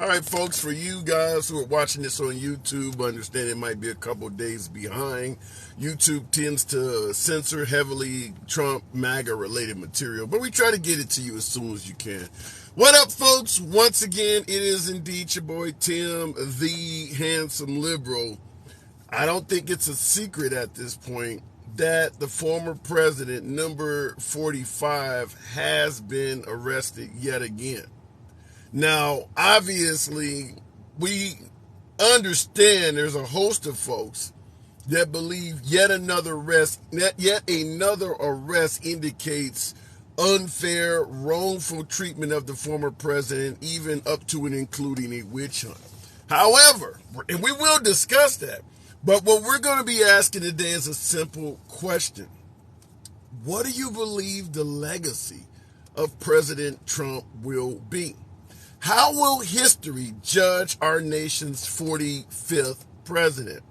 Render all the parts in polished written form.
All right, folks, for you guys who are watching this on YouTube, I understand it might be a couple days behind. YouTube tends to censor heavily Trump MAGA related material, but we try to get it to you as soon as you can. What up, folks? Once again, it is indeed your boy Tim, the handsome liberal. I don't think it's a secret at this point that the former president, number 45, has been arrested yet again. Now, obviously, we understand there's a host of folks that believe yet another arrest indicates unfair, wrongful treatment of the former president, even up to and including a witch hunt. However, and we will discuss that, but what we're going to be asking today is a simple question. What do you believe the legacy of President Trump will be? How will history judge our nation's 45th president?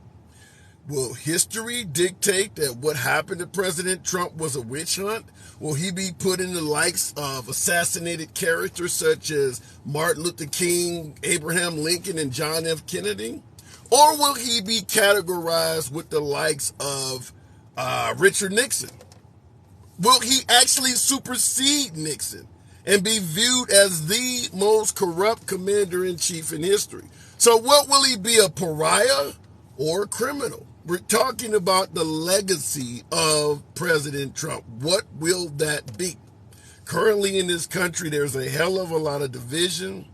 Will history dictate that what happened to President Trump was a witch hunt? Will he be put in the likes of assassinated characters such as Martin Luther King, Abraham Lincoln, and John F. Kennedy? Or will he be categorized with the likes of Richard Nixon? Will he actually supersede Nixon and be viewed as the most corrupt commander-in-chief in history? So what will he be, a pariah or a criminal? We're talking about the legacy of President Trump. What will that be? Currently in this country, there's a hell of a lot of division.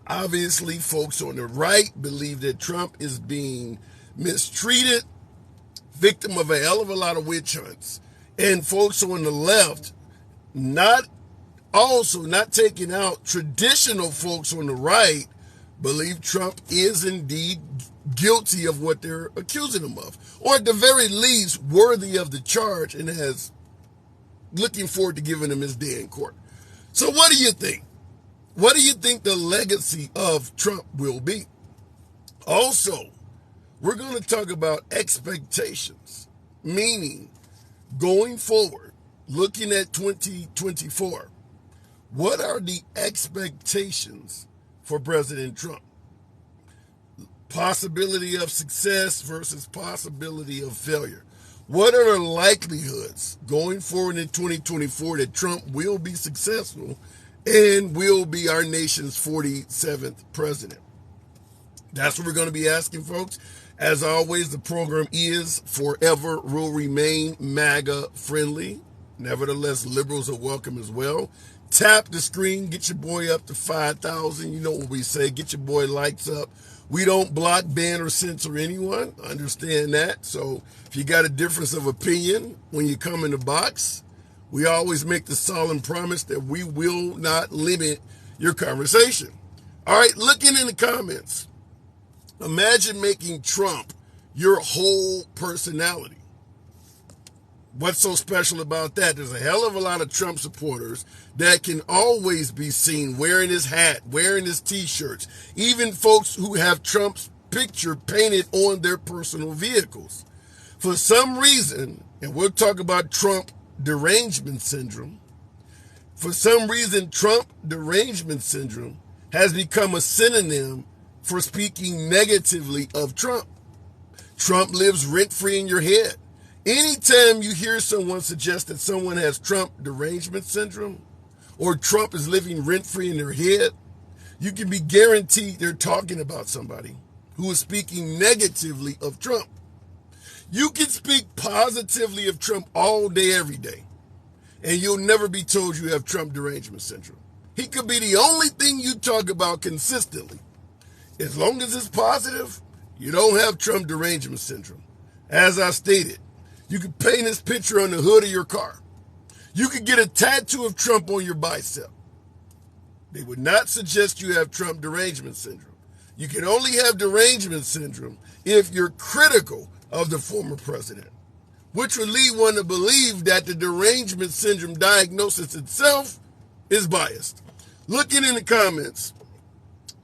Obviously, folks on the right believe that Trump is being mistreated, victim of a hell of a lot of witch hunts. And folks on the left, not taking out traditional folks on the right, believe Trump is indeed guilty of what they're accusing him of, or at the very least worthy of the charge, and has looking forward to giving him his day in court. So what do you think? What do you think the legacy of Trump will be? Also, we're going to talk about expectations, meaning going forward, looking at 2024, what are the expectations for President Trump? Possibility of success versus possibility of failure. What are the likelihoods going forward in 2024 that Trump will be successful and will be our nation's 47th president? That's what we're going to be asking, folks. As always, the program is forever will remain MAGA friendly. Nevertheless, liberals are welcome as well. Tap the screen, get your boy up to 5,000. You know what we say, get your boy lights up. We don't block, ban, or censor anyone. Understand that. So if you got a difference of opinion when you come in the box, we always make the solemn promise that we will not limit your conversation. All right, looking in the comments, imagine making Trump your whole personality. What's so special about that? There's a hell of a lot of Trump supporters that can always be seen wearing his hat, wearing his t-shirts, even folks who have Trump's picture painted on their personal vehicles. For some reason, and we'll talk about Trump derangement syndrome, for some reason, Trump derangement syndrome has become a synonym for speaking negatively of Trump. Trump lives rent-free in your head. Anytime you hear someone suggest that someone has Trump derangement syndrome or Trump is living rent-free in their head, you can be guaranteed they're talking about somebody who is speaking negatively of Trump. You can speak positively of Trump all day, every day, and you'll never be told you have Trump derangement syndrome. He could be the only thing you talk about consistently. As long as it's positive, you don't have Trump derangement syndrome. As I stated, you could paint his picture on the hood of your car. You could get a tattoo of Trump on your bicep. They would not suggest you have Trump derangement syndrome. You can only have derangement syndrome if you're critical of the former president, which would lead one to believe that the derangement syndrome diagnosis itself is biased. Looking in the comments,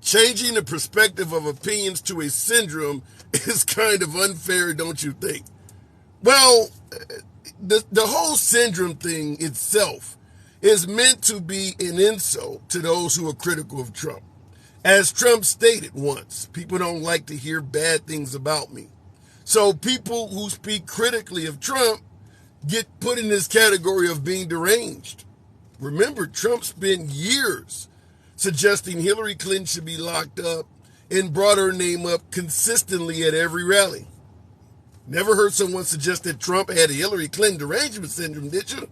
changing the perspective of opinions to a syndrome is kind of unfair, don't you think? Well, the whole syndrome thing itself is meant to be an insult to those who are critical of Trump. As Trump stated once, people don't like to hear bad things about me. So people who speak critically of Trump get put in this category of being deranged. Remember, Trump spent years suggesting Hillary Clinton should be locked up and brought her name up consistently at every rally. Never heard someone suggest that Trump had a Hillary Clinton derangement syndrome, did you?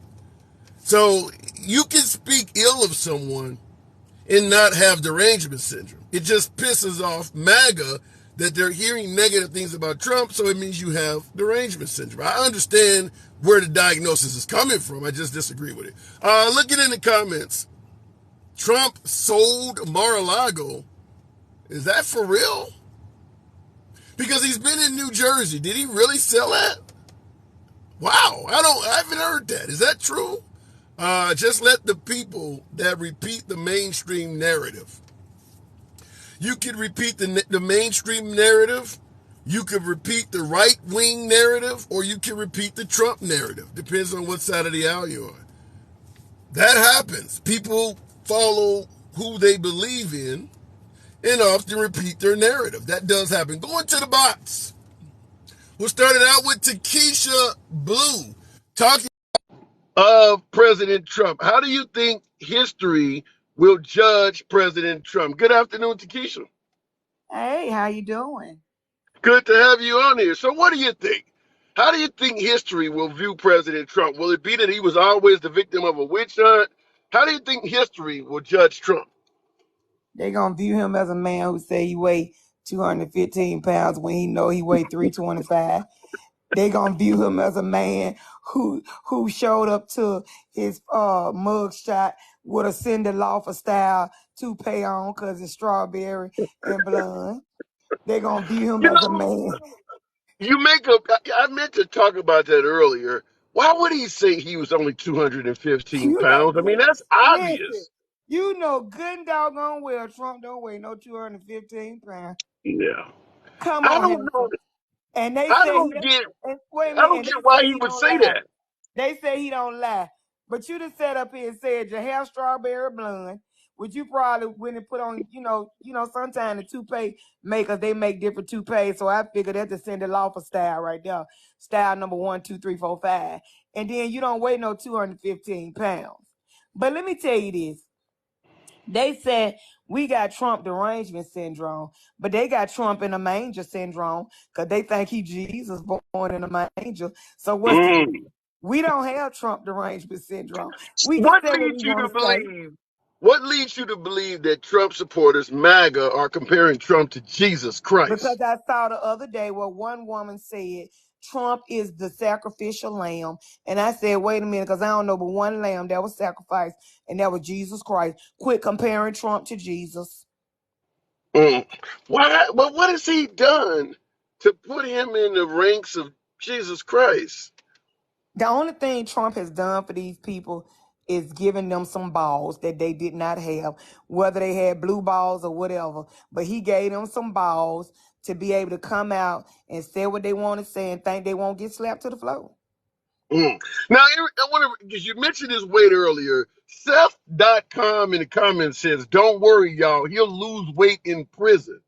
So you can speak ill of someone and not have derangement syndrome. It just pisses off MAGA that they're hearing negative things about Trump, so it means you have derangement syndrome. I understand where the diagnosis is coming from. I just disagree with it. Looking in the comments, Trump sold Mar-a-Lago. Is that for real? Because he's been in New Jersey. Did he really sell that? Wow, I haven't heard that. Is that true? Just let the people that repeat the mainstream narrative. You could repeat the mainstream narrative, you could repeat the right-wing narrative, or you can repeat the Trump narrative. Depends on what side of the aisle you're on. That happens. People follow who they believe in and often repeat their narrative. That does happen. Going to the box. We'll start it out with Takesha Blue talking of President Trump. How do you think history will judge President Trump? Good afternoon, Takesha. Hey, how you doing? Good to have you on here. So what do you think? How do you think history will view President Trump? Will it be that he was always the victim of a witch hunt? How do you think history will judge Trump? They gonna view him as a man who say he weigh 215 pounds when he know he weigh 325. They gonna view him as a man who showed up to his mug shot with a Cyndi Lauper style toupee on because it's strawberry and blonde. They gonna view him You as a know, man. I meant to talk about that earlier. Why would he say he was only 215 You know, pounds? I mean, that's listen, obvious. you know good and doggone well Trump don't weigh no 215 pounds. Yeah. Come I on, don't know. Hansel. And they I say he don't don't, get and wait a I minute, don't and get they why say he he would don't say lie. that. They say he don't lie. But you just sat up here and said your hair strawberry blonde, which you probably went and put on, sometime the toupee makers, they make different toupees. So I figured that's the Cyndi Lauper style right there. Style number 1, 2, 3, 4, 5. And then you don't weigh no 215 pounds. But let me tell you this. They said we got Trump derangement syndrome, but they got Trump in a manger syndrome because they think he Jesus born in a manger. So what's the Mm. difference? We don't have Trump derangement syndrome. We can What say what leads we you to want to say believe? What leads you to believe that Trump supporters, MAGA, are comparing Trump to Jesus because Christ? I saw the other day where one woman said Trump is the sacrificial lamb. And I said, wait a minute, because I don't know but one lamb that was sacrificed, and that was Jesus Christ. Quit comparing Trump to Jesus. Mm. Why? But what has he done to put him in the ranks of Jesus Christ? The only thing Trump has done for these people is giving them some balls that they did not have, whether they had blue balls or whatever. But he gave them some balls to be able to come out and say what they want to say and think they won't get slapped to the floor. Mm. Now, Eric, I wonder, because you mentioned his weight earlier. Seth.com in the comments says, don't worry, y'all. He'll lose weight in prison.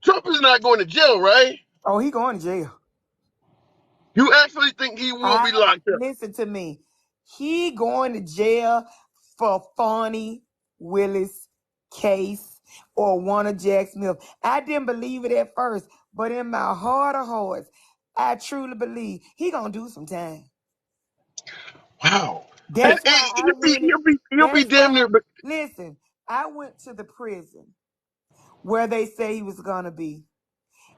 Trump is not going to jail, right? Oh, he going to jail. You actually think he will be locked up? Listen to me. He going to jail for Fonnie Willis case or Warner Jack Smith. I didn't believe it at first, but in my heart of hearts, I truly believe he gonna do some time. Wow. And, That's why I he'll be damn near. listen, I went to the prison where they say he was gonna be.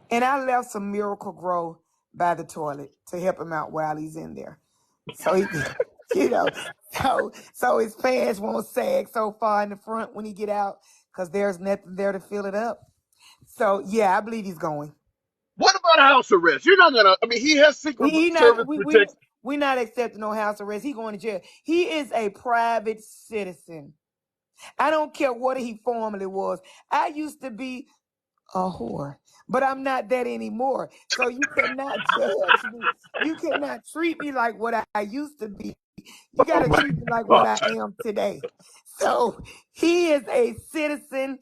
And I left some Miracle Grow by the toilet to help him out while he's in there. So he you know, so his pants won't sag so far in the front when he get out, because there's nothing there to fill it up. So yeah, I believe he's going. What about house arrest? You're not gonna. I mean, he has Secret He Service not protection. we not accepting no house arrest. He going to jail. He is a private citizen. I don't care what he formerly was. I used to be a whore, but I'm not that anymore. So you cannot judge me. You cannot treat me like what I used to be. You got Oh to my treat me like what God. I am today. So he is a citizen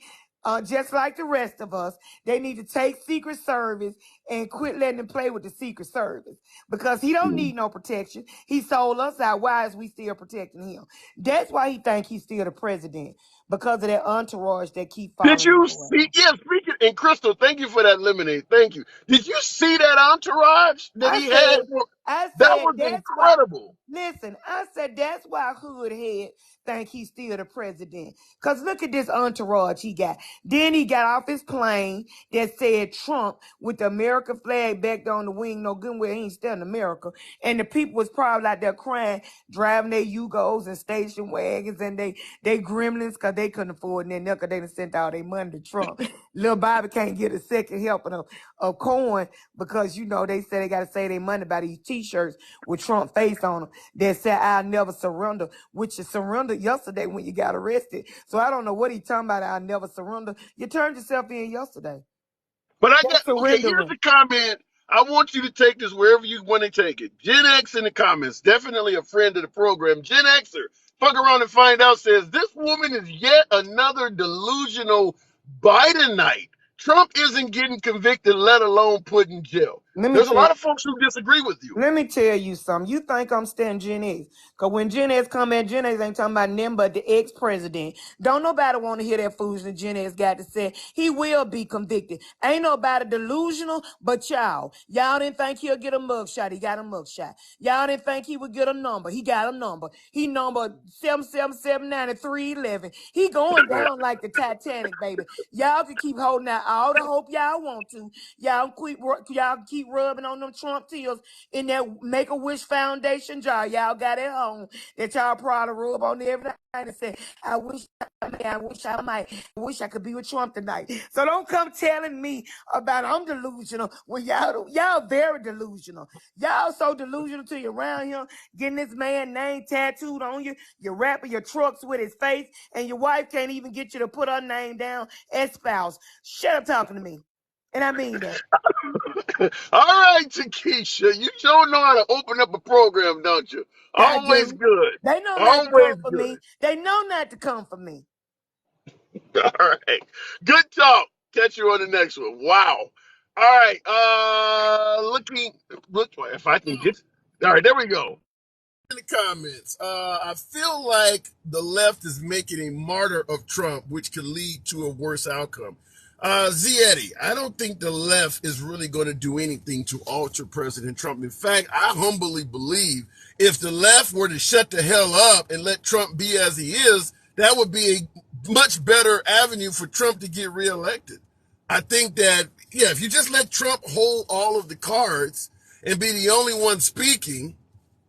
just like the rest of us. They need to take Secret Service and quit letting them play with the Secret Service because he don't need no protection. He sold us out. Why is we still protecting him? That's why he think he's still the president because of that entourage that keep Did following him you see? around. Yeah, speaking and Crystal, thank you for that lemonade. Thank you. Did you see that entourage that I he had? said, I That said was that's why. incredible. Listen, I said that's why Hoodhead think he's still the president. Cause look at this entourage he got. Then he got off his plane that said Trump with the American flag back on the wing. No good where he ain't still in America. And the people was probably out there crying, driving their Yugos and station wagons and they gremlins cause they couldn't afford it. And then they done sent all their money to Trump. Little Bobby can't get a second helping of corn because they say they gotta save their money by these t-shirts with Trump face on them that said I'll never surrender, which you surrendered yesterday when you got arrested. So I don't know what he talking about, I'll never surrender. You turned yourself in yesterday. But I got That's okay. Here's surrendering. a comment. I want you to take this wherever you want to take it. Gen X in the comments, definitely a friend of the program. Gen Xer, fuck around and find out, says this woman is yet another delusional Bidenite. Trump isn't getting convicted, let alone put in jail. Let me There's a tell lot of folks who disagree with you. Let me tell you something. You think I'm studying Gen X. Because when Gen X come in, Gen X ain't talking about nothing but the ex-president. Don't nobody want to hear that foolishness Gen X got to say. He will be convicted. Ain't nobody delusional but y'all. Y'all didn't think he'll get a mugshot. He got a mugshot. Y'all didn't think he would get a number. He got a number. He number 7779311. He going down like the Titanic, baby. Y'all can keep holding out all the hope y'all want to. Y'all keep rubbing on them Trump tears in that Make-A-Wish Foundation jar y'all got at home that y'all probably rub on every night and say, I wish I wish I could be with Trump tonight. So don't come telling me about I'm delusional when y'all very delusional. Y'all so delusional till you're around here getting this man name tattooed on you. You're wrapping your trucks with his face, and your wife can't even get you to put her name down as spouse. Shut up talking to me. And I mean that. All right, Takesha, you sure know how to open up a program, don't you? I Always do. good. They know not to Always come for good. me. They know not to come for me. All right. Good talk. Catch you on the next one. Wow. All right. Look if I can get. All right, there we go. In the comments, I feel like the left is making a martyr of Trump, which could lead to a worse outcome. Eddie, I don't think the left is really going to do anything to alter President Trump. In fact, I humbly believe if the left were to shut the hell up and let Trump be as he is, that would be a much better avenue for Trump to get reelected. I think that, yeah, if you just let Trump hold all of the cards and be the only one speaking,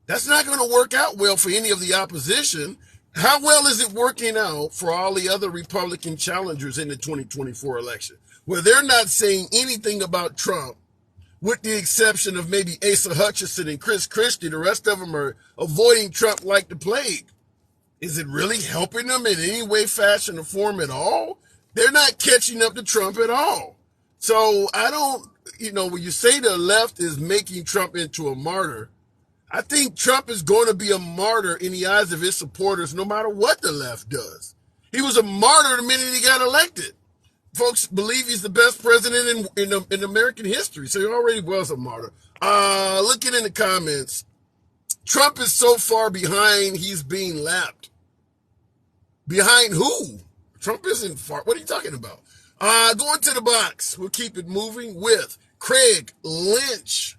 that's not going to work out well for any of the opposition. How well is it working out for all the other Republican challengers in the 2024 election, where they're not saying anything about Trump, with the exception of maybe Asa Hutchinson and Chris Christie? The rest of them are avoiding Trump like the plague. Is it really helping them in any way, fashion, or form at all? They're not catching up to Trump at all. So I don't, when you say the left is making Trump into a martyr, I think Trump is going to be a martyr in the eyes of his supporters no matter what the left does. He was a martyr the minute he got elected. Folks believe he's the best president in American history, so he already was a martyr. Looking in the comments, Trump is so far behind, he's being lapped. Behind who? Trump isn't far. What are you talking about? Going to the box. We'll keep it moving with Craig Lynch.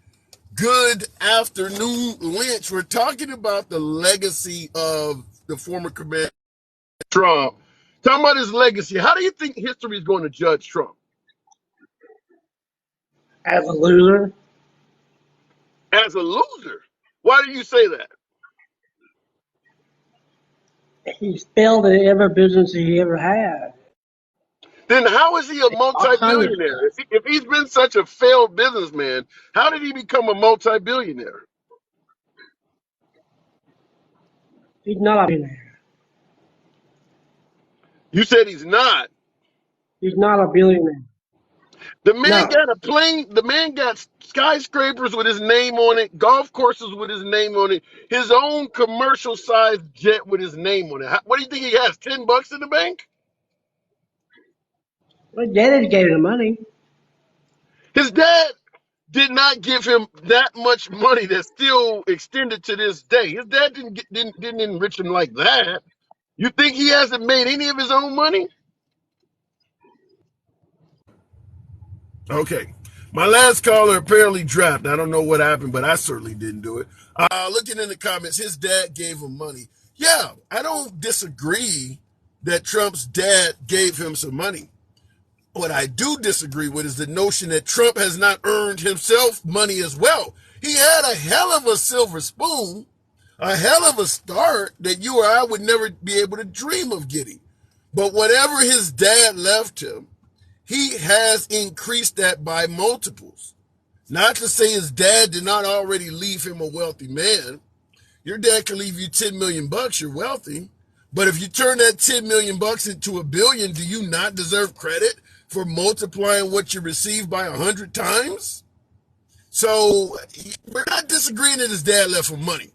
Good afternoon, Lynch. We're talking about the legacy of the former commander Trump. Talking about his legacy. How do you think history is going to judge Trump? As a loser. As a loser. Why do you say that? He's failed in every business he ever had. Then how is he a 100%. multi-billionaire? If he's been such a failed businessman, how did he become a multi-billionaire? He's not a billionaire. You said he's not. He's not a billionaire. The man No. got a plane. The man got skyscrapers with his name on it, golf courses with his name on it, his own commercial-sized jet with his name on it. What do you think he has? $10 in the bank? Well, Daddy gave him the money. His dad did not give him that much money that's still extended to this day. His dad didn't enrich him like that. You think he hasn't made any of his own money? Okay. My last caller apparently dropped. I don't know what happened, but I certainly didn't do it. Looking in the comments, his dad gave him money. Yeah, I don't disagree that Trump's dad gave him some money. What I do disagree with is the notion that Trump has not earned himself money as well. He had a hell of a silver spoon, a hell of a start that you or I would never be able to dream of getting. But whatever his dad left him, he has increased that by multiples. Not to say his dad did not already leave him a wealthy man. Your dad can leave you 10 million bucks, you're wealthy. But if you turn that 10 million bucks into $1 billion, do you not deserve credit for multiplying what you received by 100 times? So we're not disagreeing that his dad left him money.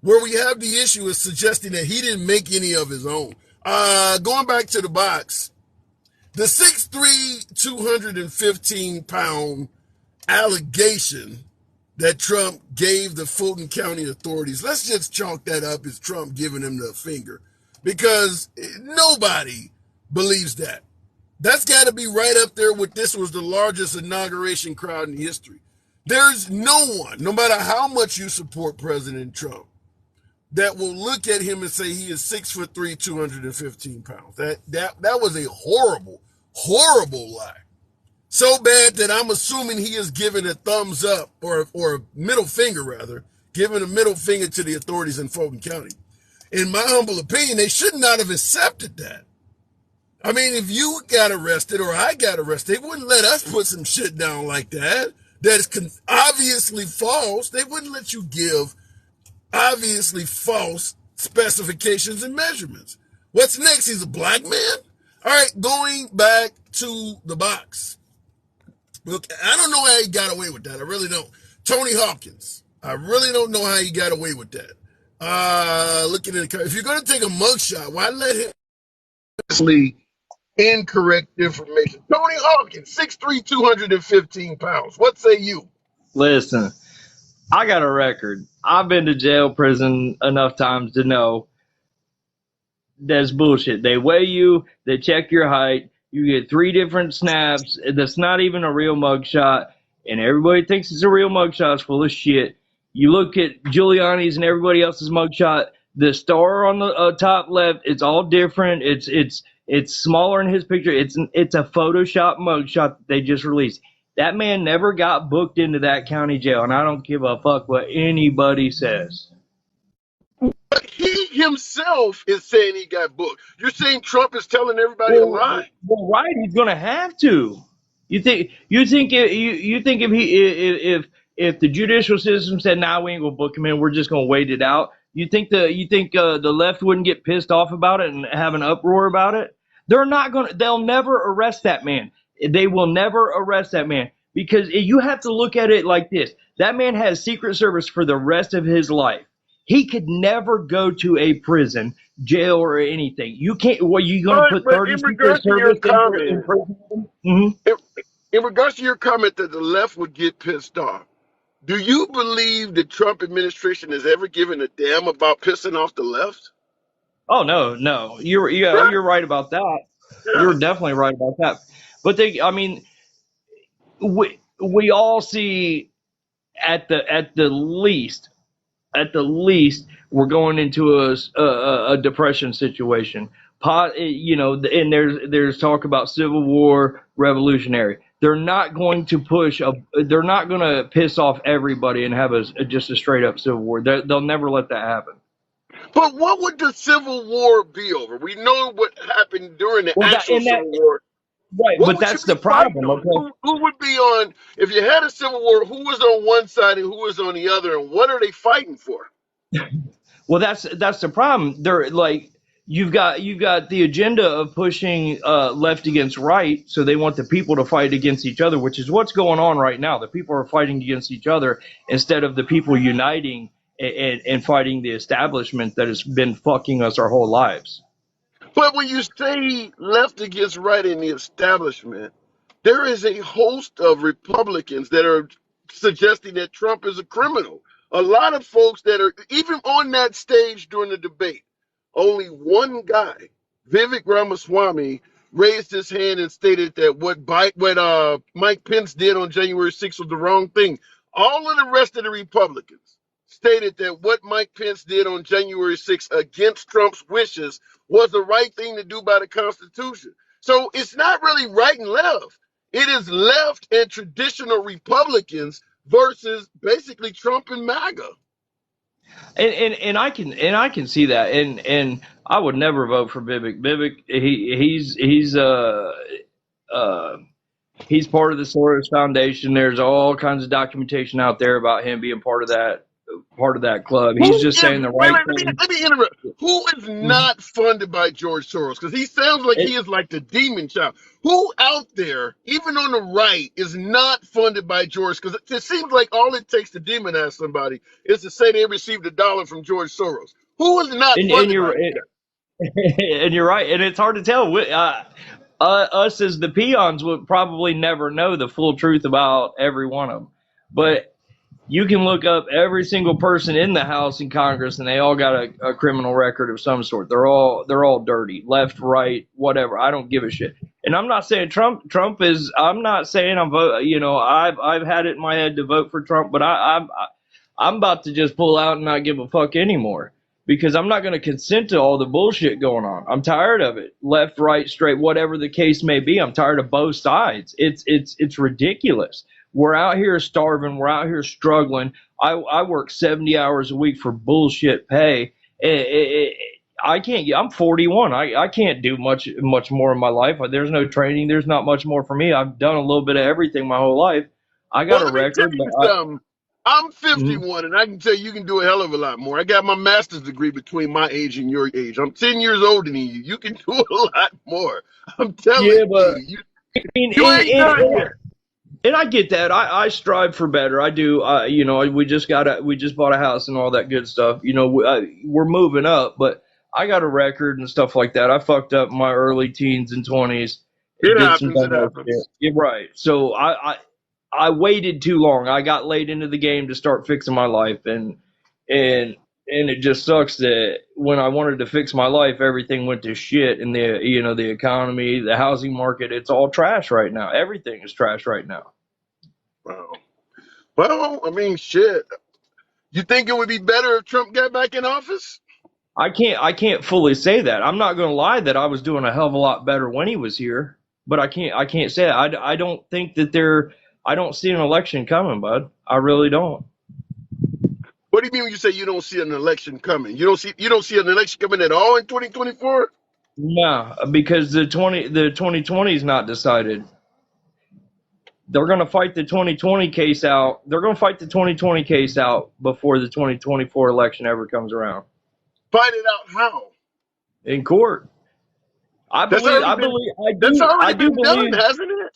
Where we have the issue is suggesting that he didn't make any of his own. Going back to the box, the 6'3", 215-pound allegation that Trump gave the Fulton County authorities, let's just chalk that up as Trump giving him the finger, because nobody believes that. That's got to be right up there with this was the largest inauguration crowd in history. There's no one, no matter how much you support President Trump, that will look at him and say he is 6'3", 215 pounds. That was a horrible, horrible lie. So bad that I'm assuming he is giving a thumbs up or a middle finger, rather, giving a middle finger to the authorities in Fulton County. In my humble opinion, they should not have accepted that. I mean, if you got arrested or I got arrested, they wouldn't let us put some shit down like that. That is obviously false. They wouldn't let you give obviously false specifications and measurements. What's next? He's a black man? All right, going back to the box. Look, I don't know how he got away with that. I really don't. Tony Hawkins. I really don't know how he got away with that. Looking at the, if you're going to take a mugshot, why let him incorrect information? Tony Hawkins, 6'3", 215 pounds. What say you? Listen, I got a record. I've been to jail, prison enough times to know that's bullshit. They weigh you, they check your height, you get 3 different snaps. That's not even a real mugshot, and everybody thinks it's a real mugshot. It's full of shit. You look at Giuliani's and everybody else's mugshot, the star on the top left, it's all different. It's smaller in his picture. It's a Photoshop mugshot that they just released. That man never got booked into that county jail, and I don't give a fuck what anybody says. But he himself is saying he got booked. You're saying Trump is telling everybody a lie? Well, right, he's gonna have to. You think if the judicial system said, "Nah, we ain't gonna book him in. We're just gonna wait it out." You think the left wouldn't get pissed off about it and have an uproar about it? They'll never arrest that man. They will never arrest that man, because you have to look at it like this. That man has Secret Service for the rest of his life. He could never go to a prison, jail, or anything. You can't. Well, you going to put 30 Secret Service in prison? Mm-hmm. In regards to your comment that the left would get pissed off, do you believe the Trump administration has ever given a damn about pissing off the left? Oh no. You're right about that. You're definitely right about that. But we all see at the least we're going into a depression situation. And there's talk about civil war, revolutionary. They're not going to they're not going to piss off everybody and have just a straight up civil war. They'll never let that happen. But what would the Civil War be over? We know what happened during the actual Civil War. Right, but that's the problem. Okay? Who would be on, if you had a Civil War, who was on one side and who was on the other, and what are they fighting for? Well, that's the problem. They're like, you've got the agenda of pushing left against right, so they want the people to fight against each other, which is what's going on right now. The people are fighting against each other instead of the people uniting and fighting the establishment that has been fucking us our whole lives. But when you say left against right in the establishment, there is a host of Republicans that are suggesting that Trump is a criminal. A lot of folks that are even on that stage during the debate, only one guy, Vivek Ramaswamy, raised his hand and stated that what Mike Pence did on January 6th was the wrong thing. All of the rest of the Republicans stated that what Mike Pence did on January 6th against Trump's wishes was the right thing to do by the Constitution. So it's not really right and left. It is left and traditional Republicans versus basically Trump and MAGA. And I can see that, and I would never vote for Vivek. Vivek, he's part of the Soros Foundation. There's all kinds of documentation out there about him being part of that club. He's just saying the right thing. Let me interrupt. Who is not funded by George Soros? Because he sounds like he is like the demon child. Who out there, even on the right, is not funded by George? Because it seems like all it takes to demonize somebody is to say they received $1 from George Soros. Who is not funded by that? And you're right. And it's hard to tell. Us as the peons would probably never know the full truth about every one of them. But you can look up every single person in the House and Congress, and they all got a criminal record of some sort. They're all dirty, left, right, whatever. I don't give a shit. And I'm not saying Trump is. I'm not saying I'm vote. You know, I've had it in my head to vote for Trump, but I'm about to just pull out and not give a fuck anymore, because I'm not going to consent to all the bullshit going on. I'm tired of it. Left, right, straight, whatever the case may be. I'm tired of both sides. It's ridiculous. We're out here starving. We're out here struggling. I work 70 hours a week for bullshit pay. I can't. I'm 41. I can't do much more in my life. There's no training. There's not much more for me. I've done a little bit of everything my whole life. I got a record. I'm 51, and I can tell you can do a hell of a lot more. I got my master's degree between my age and your age. I'm 10 years older than you. You can do a lot more. I'm telling you. You ain't done yet. And I get that. I strive for better. I do. You know, we just bought a house and all that good stuff. You know, we're moving up, but I got a record and stuff like that. I fucked up in my early teens and 20s. It happens. You're right. So I waited too long. I got late into the game to start fixing my life, and it just sucks that when I wanted to fix my life, everything went to shit. And the economy, the housing market, it's all trash right now. Everything is trash right now. Wow. Well, I mean, shit. You think it would be better if Trump got back in office? I can't fully say that. I'm not going to lie that I was doing a hell of a lot better when he was here, but I can't say that. I don't think that I don't see an election coming, bud. I really don't. What do you mean when you say you don't see an election coming? You don't see an election coming at all in 2024? No, because the 2020 is not decided. They're going to fight the 2020 case out. They're going to fight the 2020 case out before the 2024 election ever comes around. Fight it out how? In court. That's already been done, hasn't it?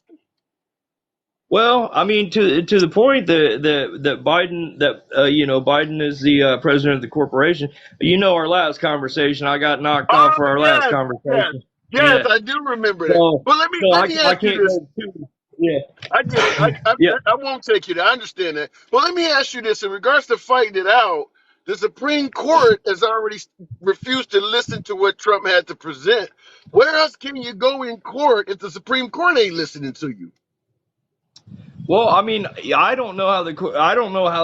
Well, I mean, to the point that Biden Biden is the president of the corporation. You know, our last conversation, I got knocked off for our last conversation. Yes, I do remember that. But let me ask you this. Yeah, I get it. I won't take you there. I understand that. But let me ask you this: in regards to fighting it out, the Supreme Court has already refused to listen to what Trump had to present. Where else can you go in court if the Supreme Court ain't listening to you? Well, I mean, I don't know how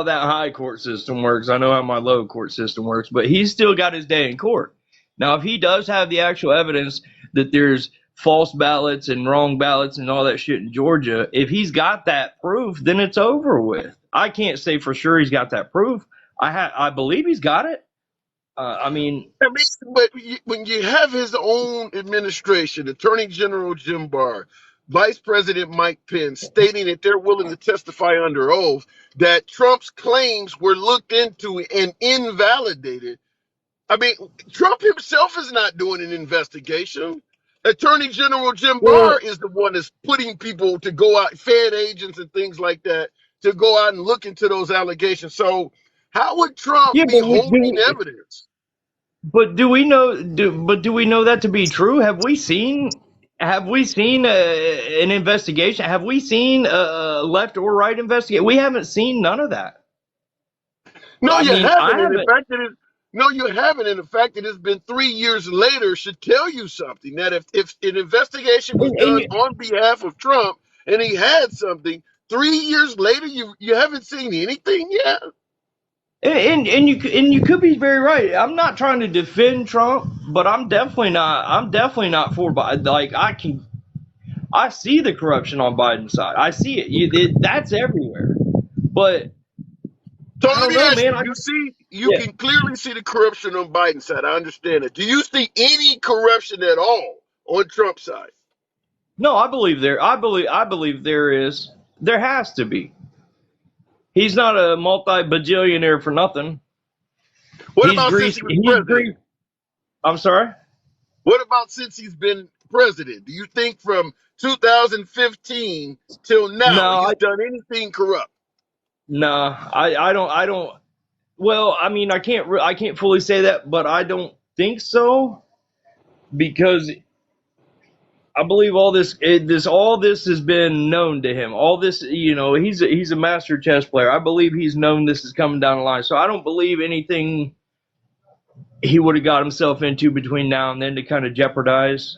that high court system works. I know how my low court system works, but he's still got his day in court. Now, if he does have the actual evidence that there's false ballots and wrong ballots and all that shit in Georgia, if he's got that proof, then it's over with. I can't say for sure he's got that proof. I believe he's got it. But when you have his own administration, Attorney General Jim Barr, Vice President Mike Pence stating that they're willing to testify under oath that Trump's claims were looked into and invalidated. I mean, Trump himself is not doing an investigation. Attorney General Jim Barr is the one that's putting people to go out, Fed agents and things like that, to go out and look into those allegations. So how would Trump be holding evidence? But do we know? Do we know that to be true? Have we seen an investigation? Have we seen a left or right investigation? We haven't seen none of that. No, I you mean, I haven't. And the haven't. fact that it, no, you haven't. And the fact that it's been 3 years later should tell you something. That if an investigation was And done on behalf of Trump and he had something, 3 years later, you haven't seen anything yet. you could be very right. I'm not trying to defend Trump, but I'm definitely not. I'm definitely not for Biden. Like I see the corruption on Biden's side. I see it. That's everywhere. But So I let don't me know, ask man. you, you Yeah. can clearly see the corruption on Biden's side. I understand it. Do you see any corruption at all on Trump's side? No, I believe there. I believe there is. There has to be. He's not a multi-bajillionaire for nothing. What He's about since he greased. was He's president? greased. I'm sorry. What about since he's been president? Do you think from 2015 till now No, he's done anything corrupt? I don't. I don't. Well, I mean, I can't fully say that, but I don't think so because I believe all this has been known to him. All this, he's a master chess player. I believe he's known this is coming down the line. So I don't believe anything he would have got himself into between now and then to kind of jeopardize.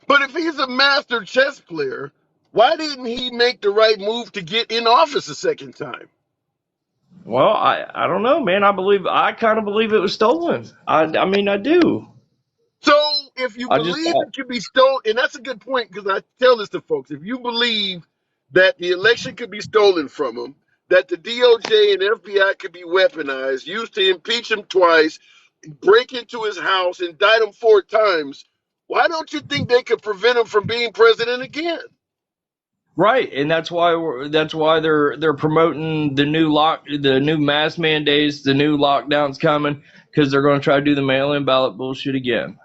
But if he's a master chess player, why didn't he make the right move to get in office a second time? Well, I don't know, man. I kind of believe it was stolen. I mean, I do. So if you I just believe it could be stolen, and that's a good point because I tell this to folks, if you believe that the election could be stolen from him, that the DOJ and FBI could be weaponized, used to impeach him twice, break into his house, indict him 4 times, why don't you think they could prevent him from being president again? right, and that's why they're promoting the new mask mandates, the new lockdowns coming because they're going to try to do the mail-in ballot bullshit again.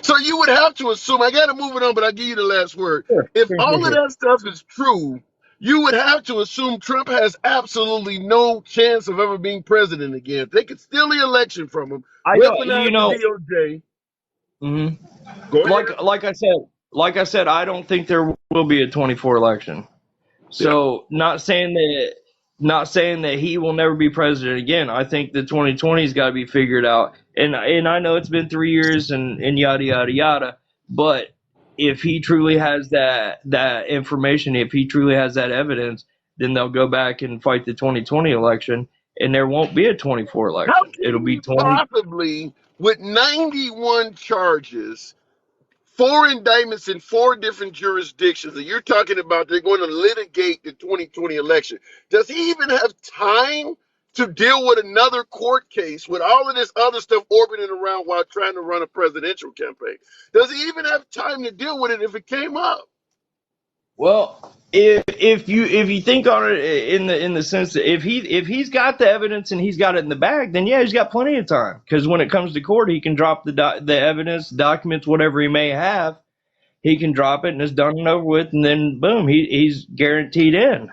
So you would have to assume, I got to move it on, but I'll give you the last word. Sure, If sure, sure, all of sure. that stuff is true, you would have to assume Trump has absolutely no chance of ever being president again. If they could steal the election from him, I don't, weaponize the DOJ. mhm. Go ahead. Like I said, I don't think there will be a 24 election. Yeah. So not saying that he will never be president again. I think the 2020's got to be figured out. And I know it's been 3 years and yada yada yada. But if he truly has that information, if he truly has that evidence, then they'll go back and fight the 2020 election, and there won't be a 24 How election. It'll can be you 20. possibly, with 91 charges, 4 indictments in 4 different jurisdictions, and you're talking about they're going to litigate the 2020 election. Does he even have time to deal with another court case with all of this other stuff orbiting around while trying to run a presidential campaign? Does he even have time to deal with it if it came up? Well, if you think on it in the sense that if he's got the evidence and he's got it in the bag, then yeah, he's got plenty of time. Because when it comes to court, he can drop the evidence, documents, whatever he may have. He can drop it and it's done and over with, and then boom, he's guaranteed in.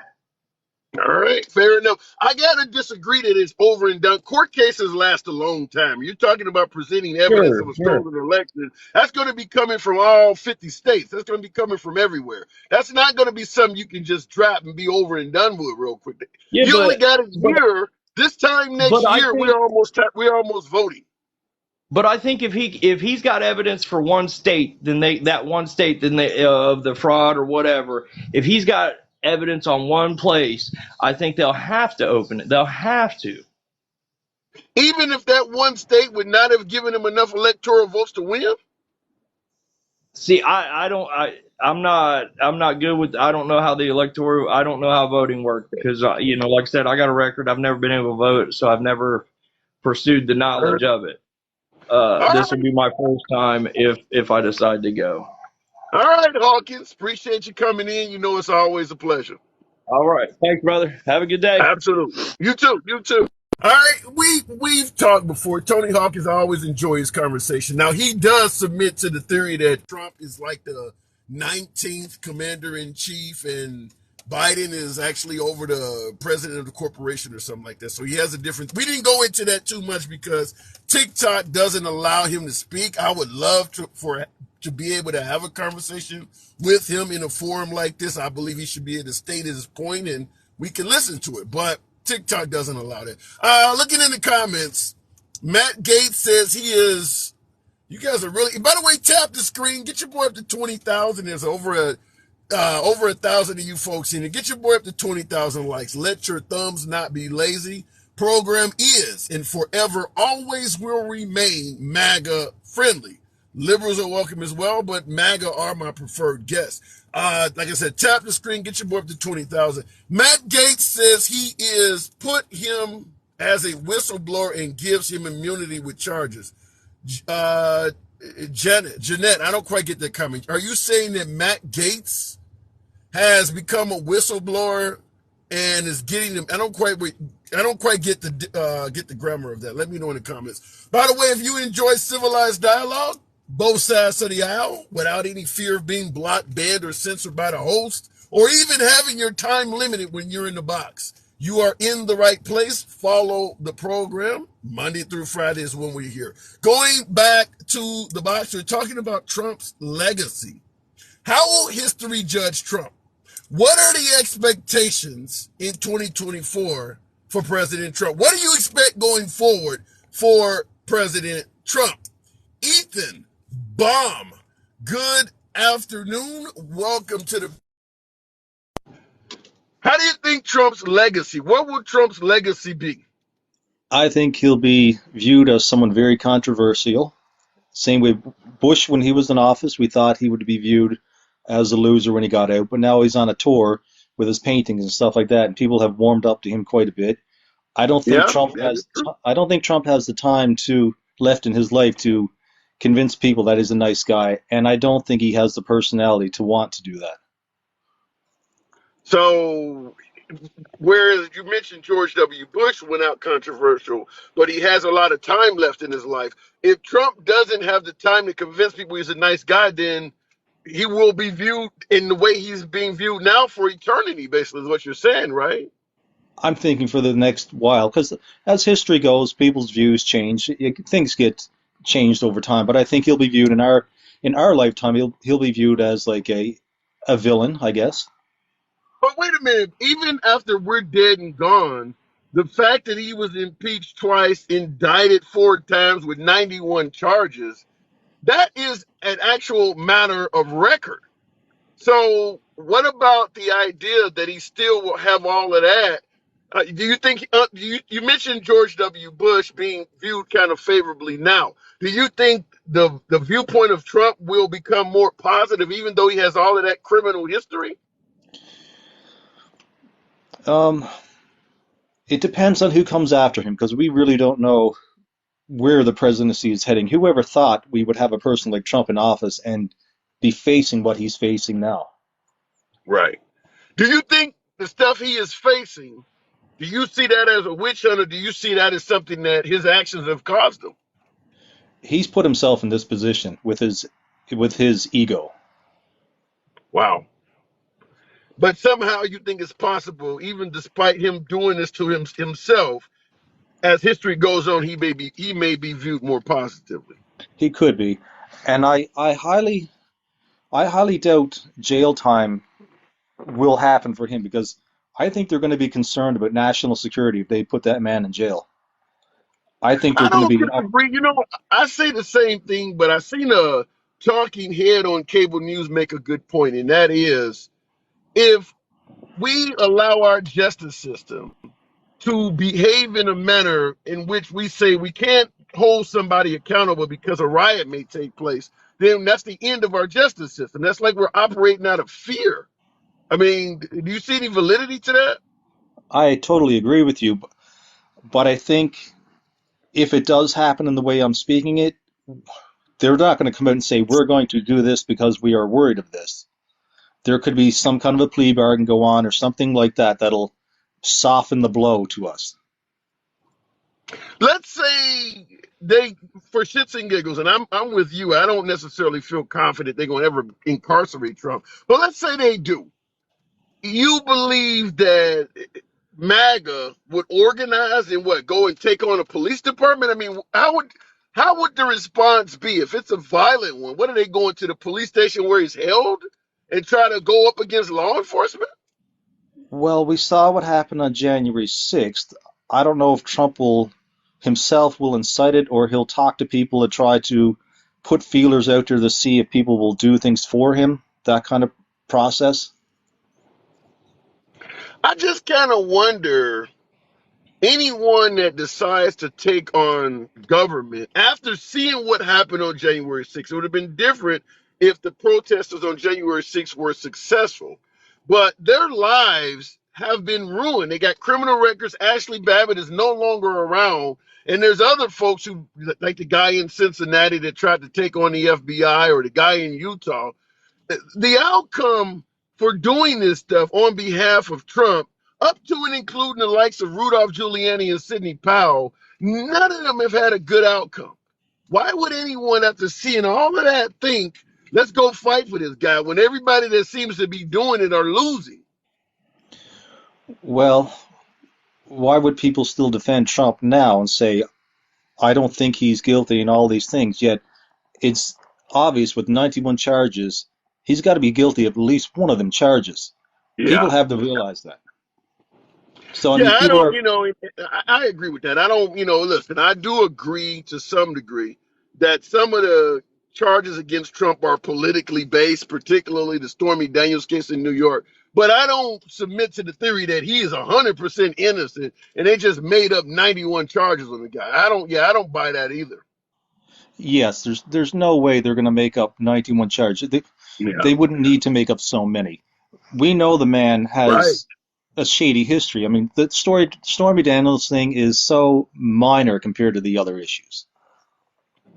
All right, fair enough. I gotta disagree that it's over and done. Court cases last a long time. You're talking about presenting evidence of Sure, a sure. stolen election. That's going to be coming from all 50 states. That's going to be coming from everywhere. That's not going to be something you can just drop and be over and done with real quick. Yeah, You only got a but year. This time but next I year, think we're almost voting. but I think if he's got evidence for one state, then of the fraud or whatever. If he's got evidence on one place, I think they'll have to open it. They'll have to. Even if that one state would not have given him enough electoral votes to win. See, I'm not good with. I don't know how the electoral. I don't know how voting works because like I said, I got a record. I've never been able to vote, so I've never pursued the knowledge of it. All This will right, be my first time if I decide to go. all right, Hawkins. Appreciate you coming in. You know it's always a pleasure. All right, thanks, brother. Have a good day. Absolutely. You too. You too. All right, we've talked before. Tony Hawkins, I always enjoy his conversation. Now he does submit to the theory that Trump is like the 19th commander in chief, and Biden is actually over the president of the corporation or something like that. So he has a different. We didn't go into that too much because TikTok doesn't allow him to speak. I would love to be able to have a conversation with him in a forum like this. I believe he should be able to state his point and we can listen to it. But TikTok doesn't allow that. Looking in the comments, Matt Gates says he is. You guys are really. By the way, tap the screen. Get your boy up to 20,000. There's over 1,000 of you folks in it. Get your boy up to 20,000 likes. Let your thumbs not be lazy. Program is and forever always will remain MAGA friendly. Liberals are welcome as well, but MAGA are my preferred guests. Like I said, tap the screen. Get your boy up to 20,000. Matt Gates says he is put him as a whistleblower and gives him immunity with charges. Jeanette, I don't quite get that comment. Are you saying that Matt Gates has become a whistleblower and is getting them? I don't quite get the grammar of that. Let me know in the comments. By the way, if you enjoy civilized dialogue, both sides of the aisle, without any fear of being blocked, banned, or censored by the host, or even having your time limited when you're in the box, you are in the right place. Follow the program. Monday through Friday is when we're here. Going back to the box, we're talking about Trump's legacy. How will history judge Trump? What are the expectations in 2024 for President Trump? What do you expect going forward for President Trump? Ethan Baum, good afternoon. Welcome to the... How do you think Trump's legacy, what will Trump's legacy be? I think he'll be viewed as someone very controversial. Same way Bush, when he was in office, we thought he would be viewed as a loser when he got out, but now he's on a tour with his paintings and stuff like that, and people have warmed up to him quite a bit. I don't think Trump has the time left in his life to convince people that he's a nice guy, and I don't think he has the personality to want to do that. So, whereas you mentioned George W. Bush went out controversial, but he has a lot of time left in his life. If Trump doesn't have the time to convince people he's a nice guy, then he will be viewed in the way he's being viewed now for eternity, basically, is what you're saying, right? I'm thinking for the next while, because as history goes, people's views change. Things get changed over time, but I think he'll be viewed in our lifetime. He'll be viewed as like a villain, I guess. But wait a minute, even after we're dead and gone, the fact that he was impeached twice, indicted 4 times with 91 charges, that is an actual matter of record. So what about the idea that he still will have all of that? Do you think, you mentioned George W. Bush being viewed kind of favorably now. Do you think the viewpoint of Trump will become more positive even though he has all of that criminal history? It depends on who comes after him, because we really don't know where the presidency is heading. Whoever thought we would have a person like Trump in office and be facing what he's facing now? Right. Do you think the stuff he is facing, do you see that as a witch hunt, or do you see that as something that his actions have caused him? He's put himself in this position with his ego. Wow. But somehow you think it's possible, even despite him doing this to himself, as history goes on, he may be viewed more positively. He could be, and I highly doubt jail time will happen for him, because I think they're going to be concerned about national security if they put that man in jail. I think they're going to be. Disagree. I say the same thing, but I seen a talking head on cable news make a good point, and that is, if we allow our justice system to behave in a manner in which we say we can't hold somebody accountable because a riot may take place, then that's the end of our justice system. That's like we're operating out of fear. I mean, do you see any validity to that? I totally agree with you, but I think if it does happen in the way I'm speaking it, they're not going to come out and say, we're going to do this because we are worried of this. There could be some kind of a plea bargain go on or something like that that'll soften the blow to us. Let's say they, for shits and giggles, and I'm with you, I don't necessarily feel confident they're going to ever incarcerate Trump, but let's say they do. you believe that MAGA would organize and what, go and take on a police department? I mean, how would the response be if it's a violent one? What are they going to the police station where he's held and try to go up against law enforcement? Well, we saw what happened on January 6th. I don't know if Trump will himself will incite it or he'll talk to people and try to put feelers out there to see if people will do things for him, that kind of process. I just kind of wonder, anyone that decides to take on government after seeing what happened on January 6th, it would have been different if the protesters on January 6th were successful. But their lives have been ruined. They got criminal records. Ashley Babbitt is no longer around. And there's other folks who, like the guy in Cincinnati that tried to take on the FBI, or the guy in Utah. The outcome for doing this stuff on behalf of Trump, up to and including the likes of Rudolph Giuliani and Sidney Powell, none of them have had a good outcome. Why would anyone, after seeing all of that, think, let's go fight for this guy, when everybody that seems to be doing it are losing? Well, why would people still defend Trump now and say, I don't think he's guilty and all these things? Yet it's obvious with 91 charges, he's got to be guilty of at least one of them charges. People have to realize that. So, I mean, Yeah, I people don't, are, I agree with that. I don't, listen, I do agree to some degree that some of the charges against Trump are politically based, particularly the Stormy Daniels case in New York. But I don't submit to the theory that he is 100% innocent and they just made up 91 charges on the guy. I don't buy that either. yes, there's no way they're going to make up 91 charges. Yeah. They wouldn't need to make up so many. We know the man Right. has a shady history. I mean, the Stormy Daniels thing is so minor compared to the other issues.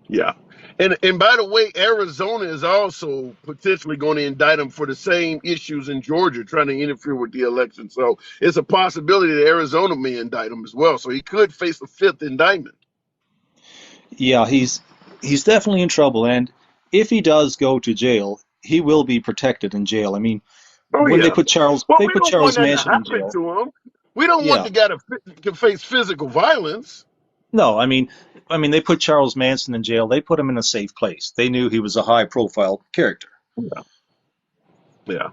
Yeah. And by the way, Arizona is also potentially going to indict him for the same issues in Georgia, trying to interfere with the election. So it's a possibility that Arizona may indict him as well. So he could face a fifth indictment. Yeah, he's definitely in trouble, and if he does go to jail, he will be protected in jail. I mean, Oh when yeah. Well, they we put don't want Charles that to Manson in happen jail. to him. We don't want Yeah, the guy to face physical violence. no, I mean, they put Charles Manson in jail. They put him in a safe place. They knew he was a high-profile character. Yeah. Yeah.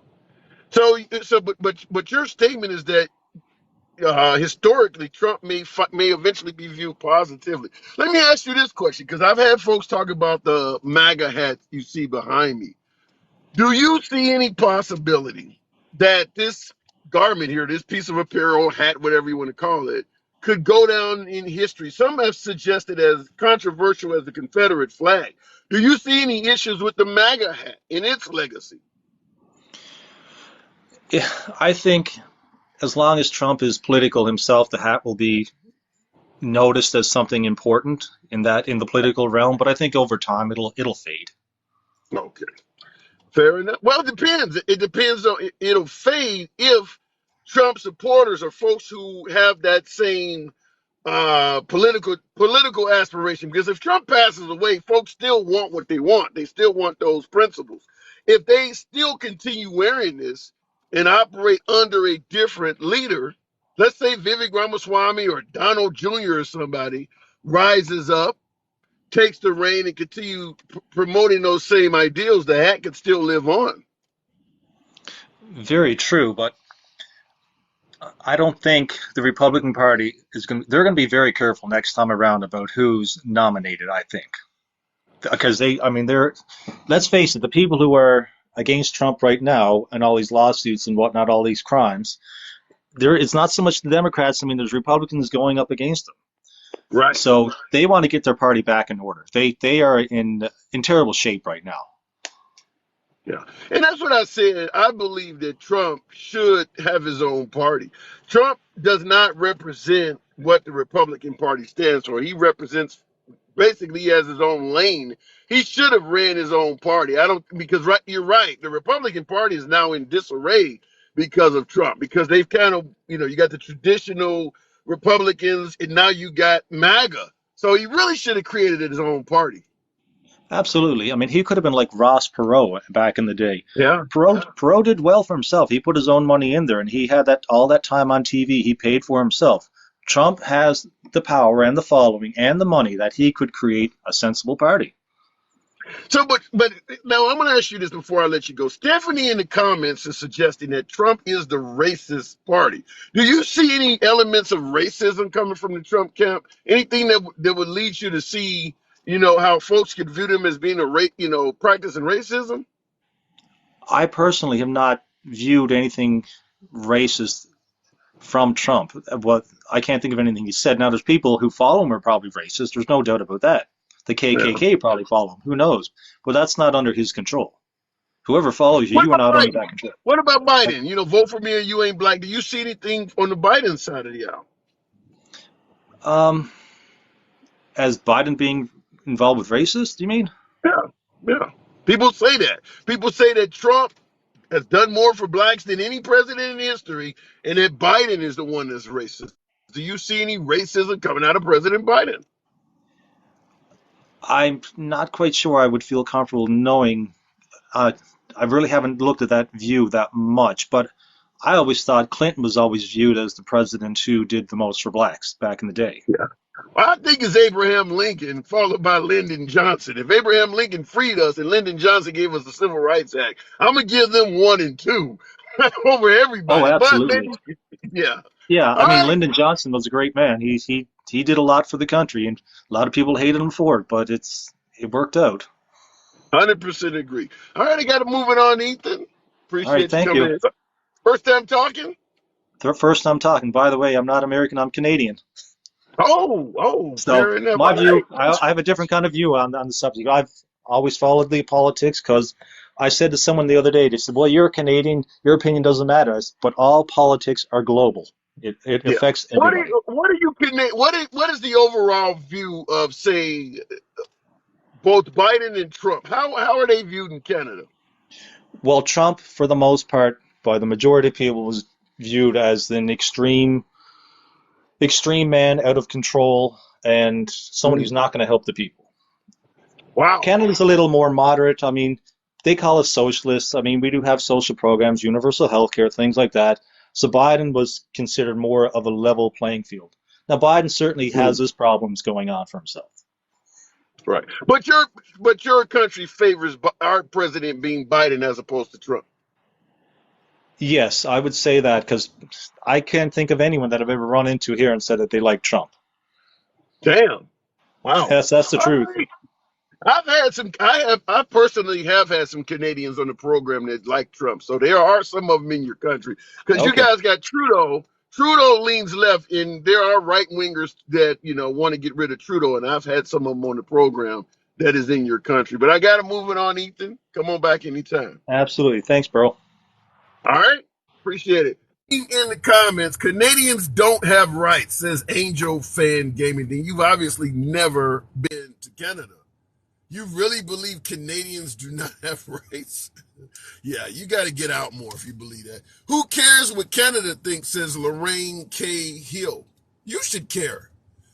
But your statement is that historically Trump may eventually be viewed positively. Let me ask you this question, because I've had folks talk about the MAGA hat you see behind me. Do you see any possibility that this garment here, this piece of apparel, hat, whatever you want to call it, could go down in history? Some have suggested as controversial as the Confederate flag. Do you see any issues with the MAGA hat and its legacy? Yeah, I think as long as Trump is political himself, the hat will be noticed as something important in the political realm. But I think over time it'll fade. Okay. Fair enough. Well, it depends. It depends on, it'll fade if Trump supporters or folks who have that same political aspiration. Because if Trump passes away, folks still want what they want. They still want those principles. If they still continue wearing this and operate under a different leader, let's say Vivek Ramaswamy or Donald Jr. or somebody rises up, takes the reign, and continue promoting those same ideals, the hat could still live on. Very true, but I don't think the Republican Party they're going to be very careful next time around about who's nominated, I think. Because let's face it, the people who are against Trump right now and all these lawsuits and whatnot, all these crimes, it's not so much the Democrats. I mean, there's Republicans going up against them. Right. So they want to get their party back in order. They are in terrible shape right now. Yeah. And that's what I said. I believe that Trump should have his own party. Trump does not represent what the Republican Party stands for. He represents, basically, he has his own lane. He should have ran his own party. Because you're right. The Republican Party is now in disarray because of Trump, because they've kind of, you got the traditional Republicans and now you got MAGA. So he really should have created his own party. Absolutely. I mean, he could have been like Ross Perot back in the day. Yeah. Perot did well for himself. He put his own money in there, and he had that all that time on TV. He paid for himself. Trump has the power and the following and the money that he could create a sensible party. So, but now I'm going to ask you this before I let you go. Stephanie in the comments is suggesting that Trump is the racist party. Do you see any elements of racism coming from the Trump camp? Anything that would lead you to see, how folks could view them as being practicing racism? I personally have not viewed anything racist from Trump. What I can't think of anything he said. Now, there's people who follow him are probably racist. There's no doubt about that. The Yeah. KKK probably follow him. Who knows? But that's not under his control. Whoever follows you, What you are about not under Biden? that control. What about Biden? Vote for me or you ain't black. Do you see anything on the Biden side of the aisle? Um, as Biden being involved with racist, you mean? Yeah, yeah. People say that. People say that Trump has done more for blacks than any president in history, and that Biden is the one that's racist. Do you see any racism coming out of President Biden? I'm not quite sure I would feel comfortable knowing. Uh, I really haven't looked at that view that much, but I always thought Clinton was always viewed as the president who did the most for blacks back in the day. Yeah. Well, I think it's Abraham Lincoln followed by Lyndon Johnson. If Abraham Lincoln freed us and Lyndon Johnson gave us the Civil Rights Act, I'm gonna give them 1 and 2 over Oh, everybody. But absolutely. maybe, yeah. Yeah, All I mean, right. Lyndon Johnson was a great man. He did a lot for the country, and a lot of people hated him for it, but it worked out. 100% agree. All right, I got to move it on, Ethan. All right, Appreciate you thank coming you. in. First time talking? First time talking. By the way, I'm not American, I'm Canadian. Oh, So fair enough. my All right. view, I have a different kind of view on the subject. I've always followed the politics because I said to someone the other day, they said, "Well, you're a Canadian, your opinion doesn't matter." I said, but all politics are global. It Yeah. affects What do everybody. you, what do you connect? What is the overall view of, say, both Biden and Trump? How are they viewed in Canada? Well, Trump, for the most part, by the majority of people, was viewed as an extreme man, out of control, and someone who's Mm. not going to help the people. Wow. Canada's a little more moderate. I mean, they call us socialists. I mean, we do have social programs, universal health care, things like that. So Biden was considered more of a level playing field. Now, Biden certainly has Mm. his problems going on for himself. Right. But your country favors our president being Biden as opposed to Trump. Yes, I would say that because I can't think of anyone that I've ever run into here and said that they like Trump. Damn. Wow. Yes, that's the All truth. right. I personally have had some Canadians on the program that like Trump. So there are some of them in your country because you Okay. guys got Trudeau. Trudeau leans left, and there are right wingers that want to get rid of Trudeau. And I've had some of them on the program that is in your country. But I got to move it on, Ethan. Come on back anytime. Absolutely. Thanks, bro. All right, appreciate it. In the comments, Canadians don't have rights, says Angel Fan Gaming. Then you've obviously never been to Canada. You really believe Canadians do not have rights? Yeah, you got to get out more if you believe that. Who cares what Canada thinks, says Lorraine K. Hill. You should care.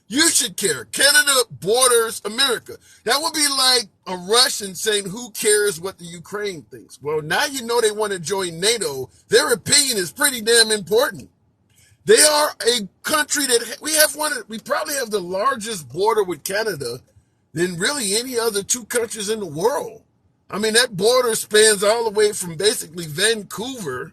You should care. Canada borders America. That would be like a Russian saying, who cares what the Ukraine thinks? Well, now you know they want to join NATO. Their opinion is pretty damn important. They are a country that we probably have the largest border with Canada than really any other two countries in the world. I mean, that border spans all the way from basically Vancouver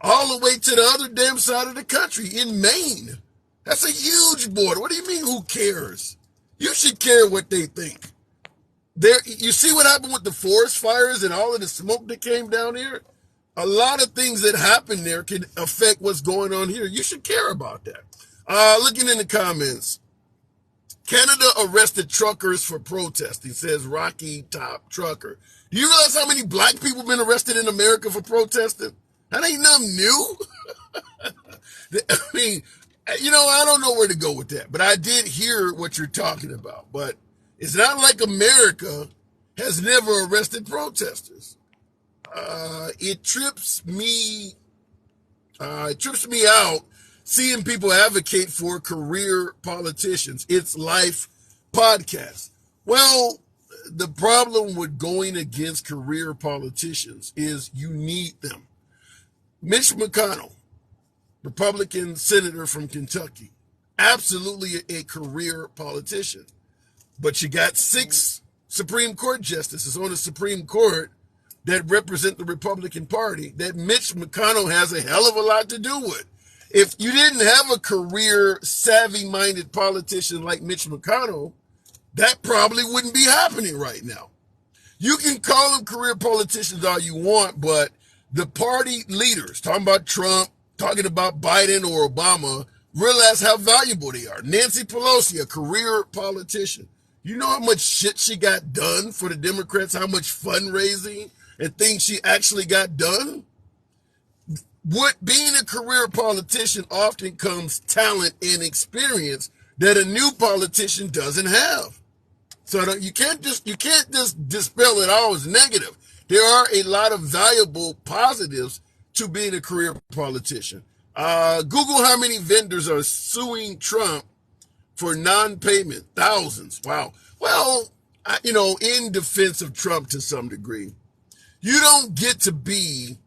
all the way to the other damn side of the country in Maine. That's a huge border. What do you mean, who cares? You should care what they think. You see what happened with the forest fires and all of the smoke that came down here? A lot of things that happen there can affect what's going on here. You should care about that. Looking in the comments, Canada arrested truckers for protesting, says Rocky Top Trucker. Do you realize how many black people have been arrested in America for protesting? That ain't nothing new. I mean, I don't know where to go with that, but I did hear what you're talking about. But it's not like America has never arrested protesters. It trips me out seeing people advocate for career politicians. It's Life podcast. Well, the problem with going against career politicians is you need them. Mitch McConnell, Republican senator from Kentucky, absolutely a career politician. But you got 6 Supreme Court justices on the Supreme Court that represent the Republican Party that Mitch McConnell has a hell of a lot to do with. If you didn't have a career savvy-minded politician like Mitch McConnell, that probably wouldn't be happening right now. You can call them career politicians all you want, but the party leaders, talking about Trump, talking about Biden or Obama, realize how valuable they are. Nancy Pelosi, a career politician. You know how much shit she got done for the Democrats, how much fundraising and things she actually got done? With being a career politician often comes talent and experience that a new politician doesn't have. So you can't just dispel it all as negative. There are a lot of valuable positives to being a career politician. Google how many vendors are suing Trump for non-payment. Thousands. Wow. Well, in defense of Trump to some degree, you don't get to be,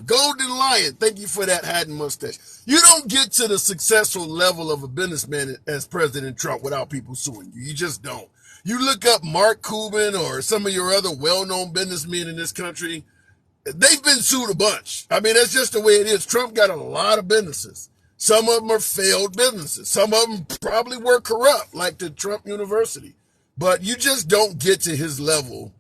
Golden Lion. Thank you for that hat and mustache. You don't get to the successful level of a businessman as President Trump without people suing you. You just don't. You look up Mark Cuban or some of your other well-known businessmen in this country, they've been sued a bunch. I mean, that's just the way it is. Trump got a lot of businesses. Some of them are failed businesses. Some of them probably were corrupt, like the Trump University. But you just don't get to his level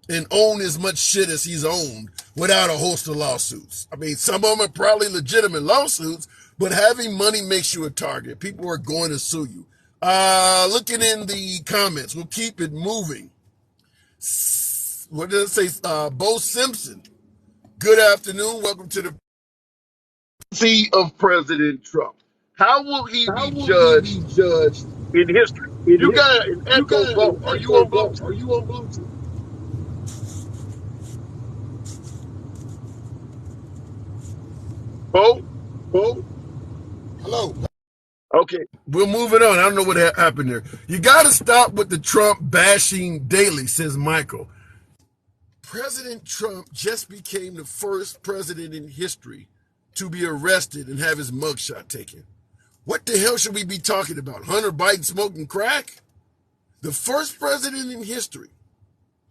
and own as much shit as he's owned without a host of lawsuits. I mean, some of them are probably legitimate lawsuits, but having money makes you a target. People are going to sue you. Looking in the comments, we'll keep it moving. What did it say? Bo Simpson. Good afternoon. Welcome to the presidency of President Trump. How will he be judged in history? You got an echo vote. Are you on Bluetooth? Bo? Hello. Okay, we're moving on. I don't know what happened there. You got to stop with the Trump bashing daily, says Michael. President Trump just became the first president in history to be arrested and have his mugshot taken. What the hell should we be talking about? Hunter Biden smoking crack? The first president in history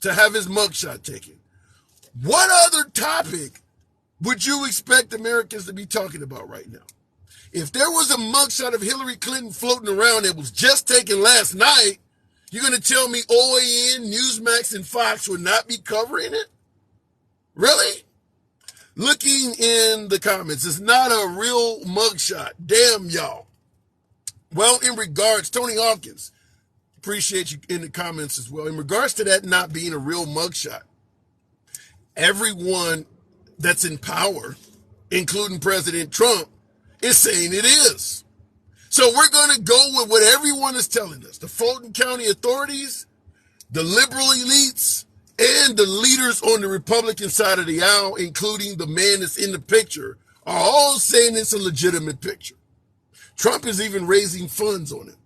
to have his mugshot taken. What other topic would you expect Americans to be talking about right now? If there was a mugshot of Hillary Clinton floating around that was just taken last night, you're going to tell me OAN, Newsmax, and Fox would not be covering it? Really? Looking in the comments, it's not a real mugshot. Damn y'all. Well, in regards, Tony Hawkins, appreciate you in the comments as well. In regards to that not being a real mugshot, everyone that's in power, including President Trump, is saying it is. So we're going to go with what everyone is telling us. The Fulton County authorities, the liberal elites, and the leaders on the Republican side of the aisle, including the man that's in the picture, are all saying it's a legitimate picture. Trump is even raising funds on it.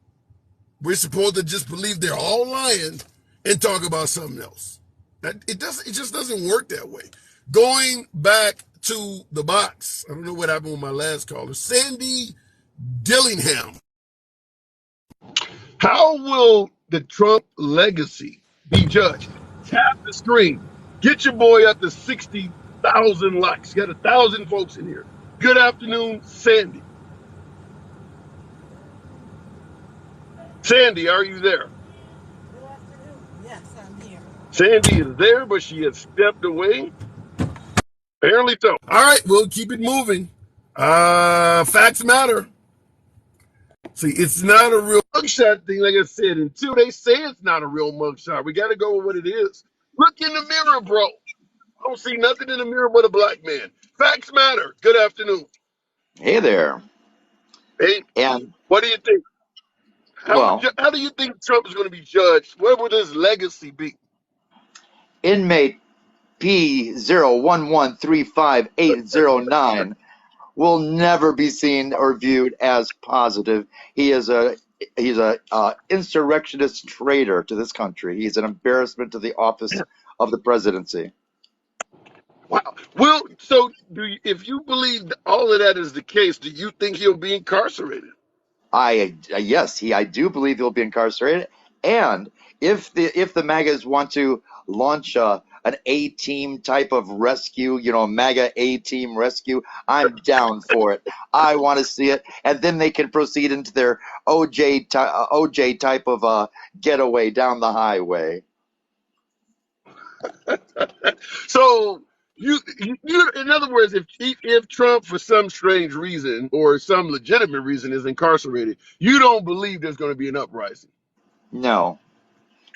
We're supposed to just believe they're all lying and talk about something else. It just doesn't work that way. Going back to the box, I don't know what happened with my last caller, Sandy Dillingham. How will the Trump legacy be judged? Tap the screen. Get your boy up to 60,000 likes. You got 1,000 folks in here. Good afternoon, Sandy. Sandy, are you there? Good afternoon. Yes, I'm here. Sandy is there, but she has stepped away. Apparently so. All right, we'll keep it moving. Facts matter. See, it's not a real mugshot thing, like I said. Until they say it's not a real mugshot, we got to go with what it is. Look in the mirror, bro. I don't see nothing in the mirror but a black man. Facts matter. Good afternoon. Hey there. Hey, And what do you think? well, How do you think Trump is going to be judged? Where would his legacy be? inmate P01135809 will never be seen or viewed as positive. He is a insurrectionist traitor to this country. He's an embarrassment to the office of the presidency. Wow. Well, so if you believe all of that is the case, do you think he'll be incarcerated? I do believe he'll be incarcerated. And if the MAGAs want to launch an A-team type of rescue, MAGA A-team rescue, I'm down for it. I want to see it, and then they can proceed into their OJ type of getaway down the highway. So you, in other words, if Trump, for some strange reason or some legitimate reason, is incarcerated, you don't believe there's going to be an uprising. No,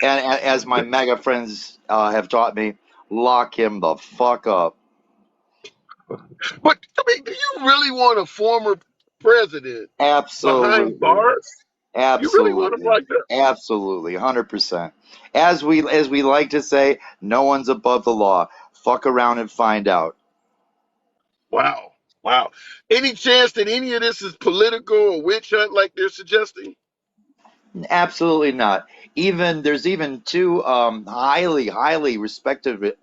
and as my MAGA friends have taught me, lock him the fuck up. But I mean, do you really want a former president behind Absolutely. bars? You really want him Absolutely. like that? Absolutely. 100%. As we like to say, no one's above the law. Fuck around and find out. Wow. Wow. Any chance that any of this is political or witch hunt like they're suggesting? Absolutely not. There's even two highly respected,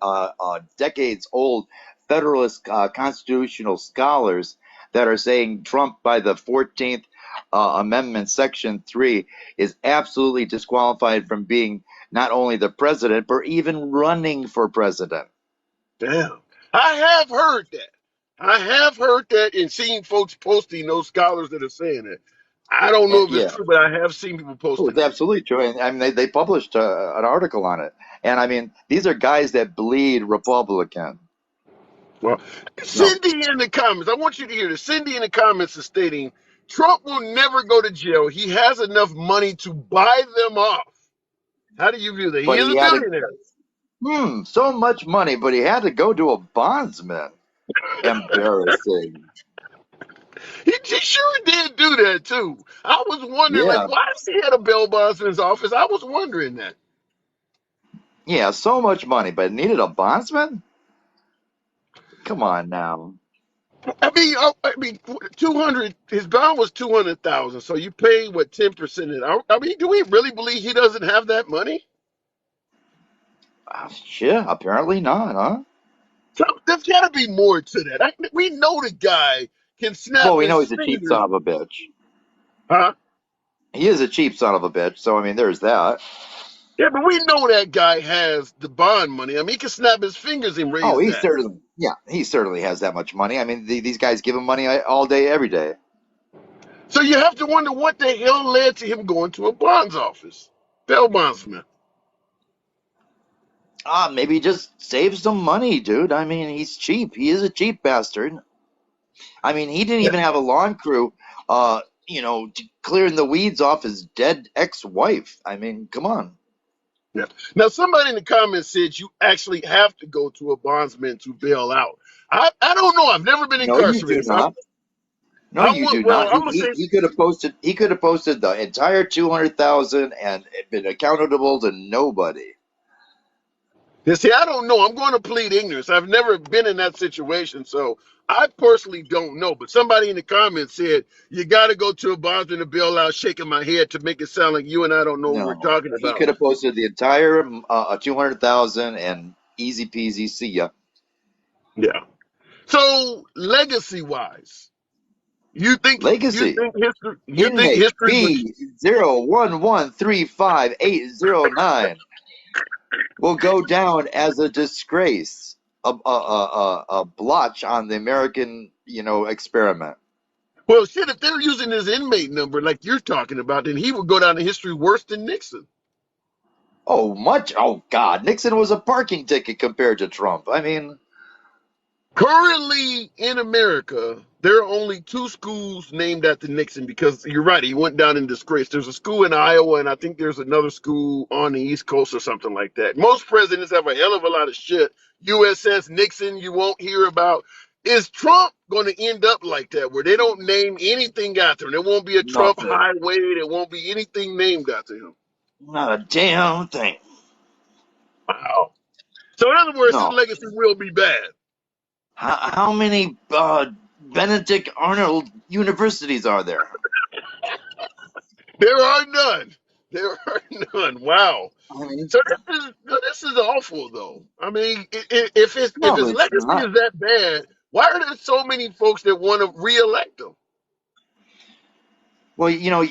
decades old Federalist constitutional scholars that are saying Trump, by the 14th Amendment, Section 3, is absolutely disqualified from being not only the president, but even running for president. Damn. I have heard that and seen folks posting, those scholars that are saying that. I don't know if Yeah. it's true, but I have seen people Oh, posting it's it. absolutely true. And I mean, they published an article on it. And I mean, these are guys that bleed Republican. Well, No, Cindy in the comments, I want you to hear this. Cindy in the comments is stating Trump will never go to jail. He has enough money to buy them off. How do you view that? He but is he a had billionaire. so much money, but he had to go to a bondsman. Embarrassing. He sure did do that too. I was wondering, Yeah. why does he have a bail bondsman's office? I was wondering that. Yeah, so much money, but needed a bondsman? Come on now. I mean, 200. His bond was 200,000. So you pay what 10% it. I mean, do we really believe he doesn't have that money? Shit, apparently not, huh? So there's got to be more to that. We know the guy can snap Well, we know his he's a cheap fingers. son of a bitch. Huh? He is a cheap son of a bitch, so I mean, there's that. Yeah, but we know that guy has the bond money. I mean, he can snap his fingers and Oh, raise that. he certainly has that much money. I mean, these guys give him money all day, every day. So you have to wonder what the hell led to him going to a bonds office. Bail bondsman. Maybe just save some money, dude. I mean, he's cheap. He is a cheap bastard. I mean, he didn't even have a lawn crew, clearing the weeds off his dead ex-wife. I mean, come on. Yeah. Now, somebody in the comments said you actually have to go to a bondsman to bail out. I don't know. I've never been No, you do incarcerated. not. No, I you would. do Well, not. I'm gonna say He could have posted. He could have posted the entire 200,000 and been accountable to nobody. see. I don't know. I'm going to plead ignorance. I've never been in that situation, so I personally don't know. But somebody in the comments said you got to go to a bondsman to bail out. Shaking my head to make it sound like you and I don't know what we're No, talking he about. could have posted the entire 200,000 and easy peasy. See ya. Yeah. So legacy wise, you think Legacy. Inmate history would. B01135809 will go down as a disgrace, a blotch on the American, experiment. Well, shit, if they're using his inmate number like you're talking about, then he would go down in history worse than Nixon. Oh, much. Oh, God. Nixon was a parking ticket compared to Trump. I mean, Currently in America, there are only 2 schools named after Nixon because you're right, he went down in disgrace. There's a school in Iowa, and I think there's another school on the East Coast or something like that. Most presidents have a hell of a lot of shit. USS Nixon, you won't hear about. Is Trump going to end up like that, where they don't name anything after him? There won't be a Trump nothing. highway. There won't be anything named after him. Not a damn thing. Wow. So in other words, his No. legacy will be bad. How many Benedict Arnold universities are there? There are none. There are none. Wow. I mean, So this is awful, though. I mean, if no, his it's legacy not. is that bad, why are there so many folks that want to reelect him? Well,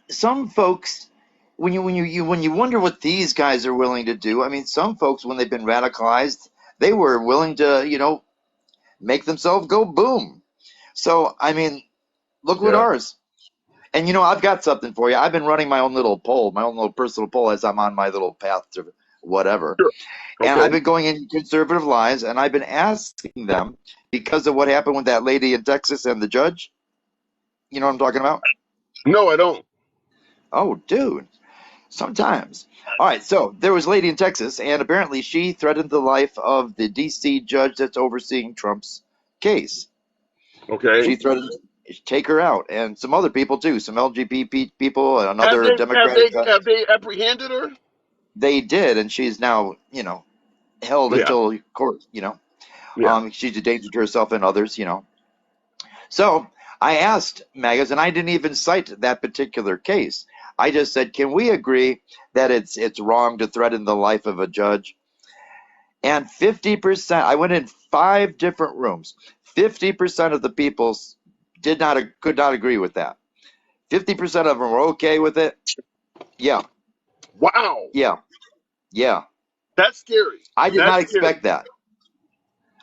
some folks, when you wonder what these guys are willing to do. I mean, some folks, when they've been radicalized, they were willing to, make themselves go boom. So, I mean, look what Yeah. ours. And I've got something for you. I've been running my own little poll, my own little personal poll as I'm on my little path to whatever. Sure. And I've Okay. been going in conservative lines, and I've been asking them because of what happened with that lady in Texas and the judge. You know what I'm talking about? No, I don't. Oh, dude. Sometimes. All right, so there was a lady in Texas, and apparently she threatened the life of the D.C. judge that's overseeing Trump's case. Okay. She threatened to take her out, and some other people too, some LGBT people, and Have another they have Democratic. they have they apprehended her? They did, and she's now, held Yeah. until court. Yeah. She's a danger to herself and others. So I asked Magas, and I didn't even cite that particular case. I just said, can we agree that it's wrong to threaten the life of a judge? And 50%, I went in 5 different rooms. 50% of the people could not agree with that. 50% of them were okay with it. Yeah, Wow. yeah, yeah. That's scary. I did not That's scary. expect that.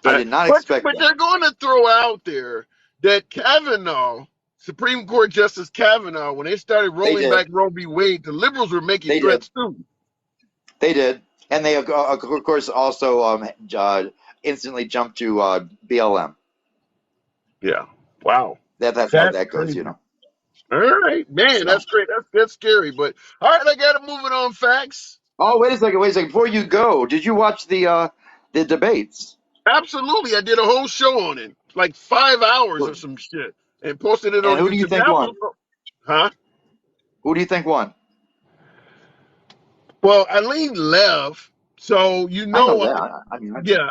I did not But expect that. they're going to throw out there that Kavanaugh, Supreme Court Justice Kavanaugh, when they started They rolling did. back Roe v. Wade, the liberals were making They did. threats too. They did. And they, of course, also instantly jumped to BLM. Yeah. Wow. That's how That's that goes, crazy. All right, man, So. that's great. That's scary. But all right, I got to move it on. Facts. Oh, wait a second. Before you go, did you watch the debates? Absolutely, I did a whole show on it, like 5 hours or some shit, and posted it And on who do you YouTube. think won? Huh? Who do you think won? Well, I leaned left, so I know that. I mean, yeah,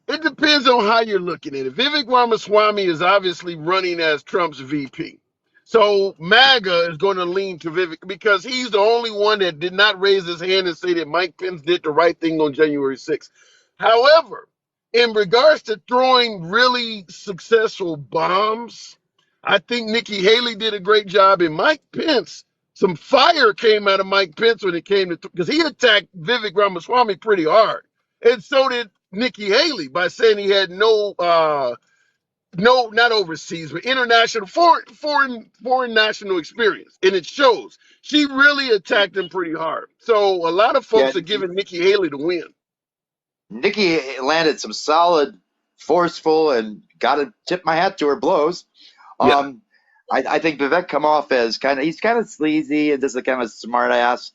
it depends on how you're looking at it. Vivek Ramaswamy is obviously running as Trump's VP. So MAGA is going to lean to Vivek because he's the only one that did not raise his hand and say that Mike Pence did the right thing on January 6th. However, in regards to throwing really successful bombs, I think Nikki Haley did a great job. And Mike Pence, some fire came out of Mike Pence when it came to, because he attacked Vivek Ramaswamy pretty hard. And so did Nikki Haley by saying he had no, not overseas, but international, foreign national experience, and it shows. She really attacked him pretty hard. So a lot of folks yeah, are giving Nikki Haley the win. Nikki landed some solid, forceful, and got to tip my hat to her blows. Yeah. I think Vivek come off as he's kind of sleazy and just a kind of smart ass.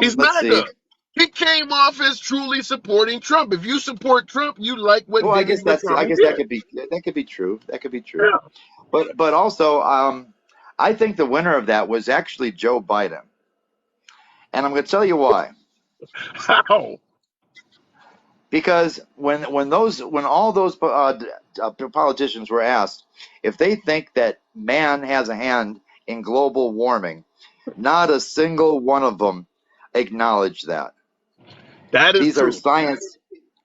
He's Let's see. MAGA. He came off as truly supporting Trump. If you support Trump, you like what Well, I Vivek guess Ramaswamy that did. could be true. That could be true. Yeah. But also, I think the winner of that was actually Joe Biden, and I'm going to tell you why. How? Because when all those politicians were asked if they think that man has a hand in global warming, not a single one of them acknowledged that. That is These true. are science.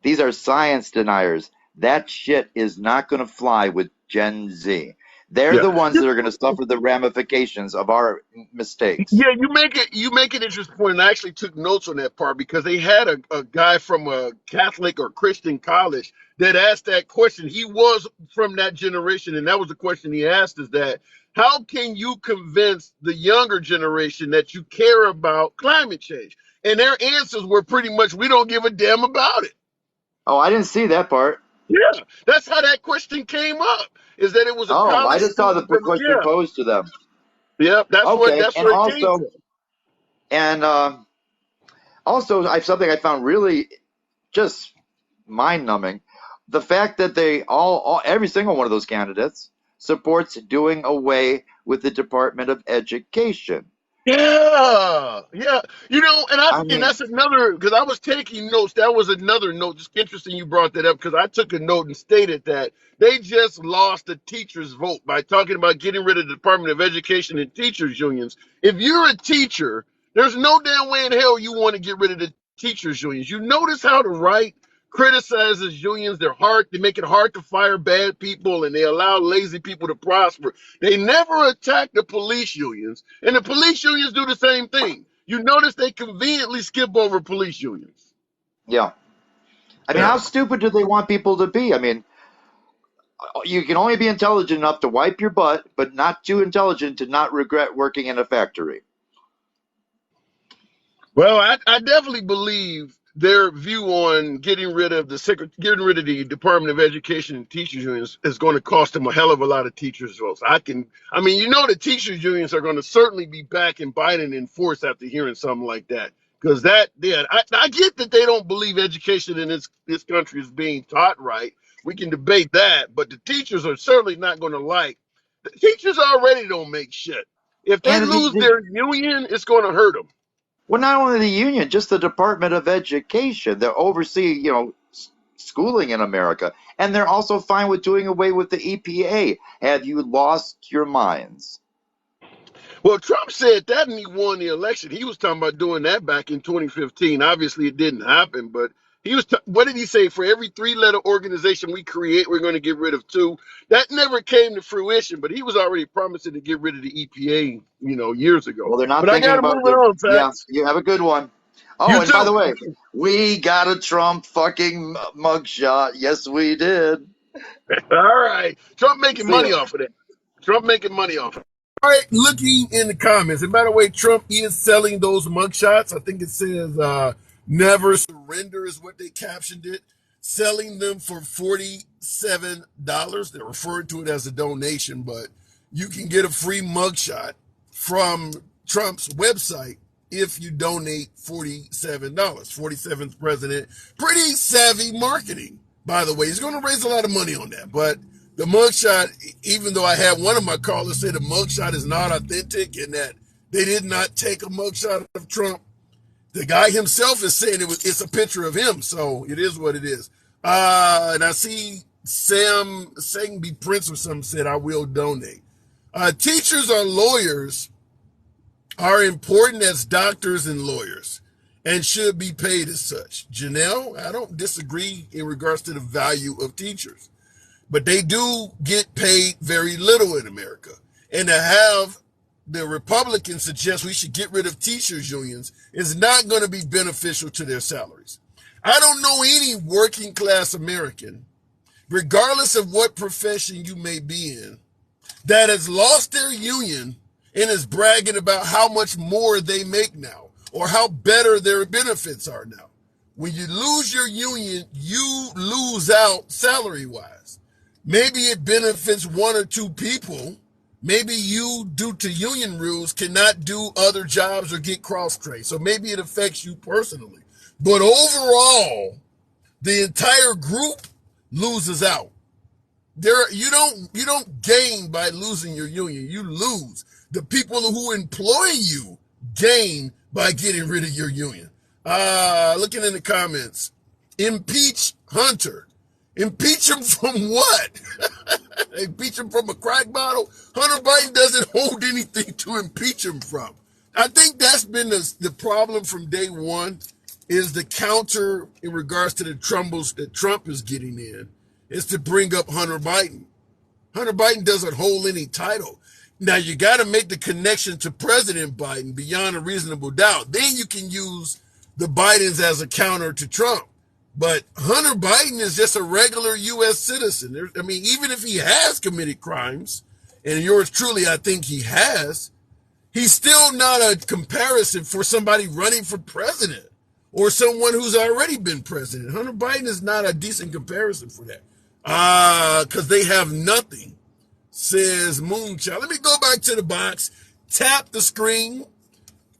These are science deniers. That shit is not going to fly with Gen Z. They're the ones that are going to suffer the ramifications of our mistakes. Yeah, you make an interesting point, and I actually took notes on that part because they had a guy from a Catholic or Christian college that asked that question. He was from that generation, and that was the question he asked: is that how can you convince the younger generation that you care about climate change? And their answers were pretty much, we don't give a damn about it. Oh, I didn't see that part. Yeah, that's how that question came up. Is that it was a college I just saw the student from, question posed to them. Yeah, that's Okay, where and it came also, from. and also, something I found really just mind-numbing: the fact that they every single one of those candidates supports doing away with the Department of Education. Yeah, yeah. I And mean, that's another because I was taking notes. That was another note. Just interesting you brought that up because I took a note and stated that they just lost the teachers' vote by talking about getting rid of the Department of Education and teachers unions. If you're a teacher, there's no damn way in hell you want to get rid of the teachers unions. You notice how the right criticizes unions. They're hard. They make it hard to fire bad people, and they allow lazy people to prosper. They never attack the police unions, and the police unions do the same thing. You notice they conveniently skip over police unions. yeah. I mean, Yeah. how stupid do they want people to be? I mean, you can only be intelligent enough to wipe your butt, but not too intelligent to not regret working in a factory. Well, I definitely believe their view on getting rid of the Department of Education and teachers unions is going to cost them a hell of a lot of teachers' votes. I mean, the teachers unions are going to certainly be back in Biden in force after hearing something like that. Because I get that they don't believe education in this country is being taught right. We can debate that, but the teachers are certainly not going to like. The teachers already don't make shit. If they And lose their union, it's going to hurt them. well, not only the union, just the Department of Education that oversee, schooling in America. And they're also fine with doing away with the EPA. Have you lost your minds? Well, Trump said that and he won the election. He was talking about doing that back in 2015. Obviously, it didn't happen, but what did he say? For every three-letter organization we create, we're going to get rid of two. That never came to fruition, but he was already promising to get rid of the EPA, years ago. Well, they're not But I thinking got to about move it the. on, Yeah, Fats. you have a good one. Oh, You and by the too. way, we got a Trump fucking mugshot. Yes, we did. All right. Trump making See ya. money off of that. Trump making money off of it. All right, looking in the comments. And by the way, Trump is selling those mugshots. I think it says never surrender is what they captioned it. Selling them for $47. They're referring to it as a donation, but you can get a free mugshot from Trump's website if you donate $47. 47th president. Pretty savvy marketing, by the way. He's going to raise a lot of money on that, but the mugshot, even though I had one of my callers say the mugshot is not authentic and that they did not take a mugshot of Trump, the guy himself is saying it's a picture of him, so it is what it is. And I see Sam Sangby Prince or something said, I will donate. Teachers or lawyers are important as doctors and lawyers and should be paid as such. Janelle, I don't disagree in regards to the value of teachers, but they do get paid very little in America. And to have the Republicans suggest we should get rid of teachers unions is not going to be beneficial to their salaries. I don't know any working class American, regardless of what profession you may be in, that has lost their union and is bragging about how much more they make now or how better their benefits are now. When you lose your union, you lose out salary-wise. Maybe it benefits one or two people. Maybe you, due to union rules, cannot do other jobs or get cross-trained. So maybe it affects you personally. But overall, the entire group loses out. You don't gain by losing your union. You lose. The people who employ you gain by getting rid of your union. Looking in the comments, impeach Hunter. Impeach him from what? Impeach him from a crack bottle? Hunter Biden doesn't hold anything to impeach him from. I think that's been the problem from day one, is the counter in regards to the troubles that Trump is getting in, is to bring up Hunter Biden. Hunter Biden doesn't hold any title. Now, you got to make the connection to President Biden beyond a reasonable doubt. Then you can use the Bidens as a counter to Trump. But Hunter Biden is just a regular U.S. citizen. Even if he has committed crimes, and yours truly, I think he has, he's still not a comparison for somebody running for president or someone who's already been president. Hunter Biden is not a decent comparison for that. Because they have nothing, says Moonchild. Let me go back to the box, tap the screen,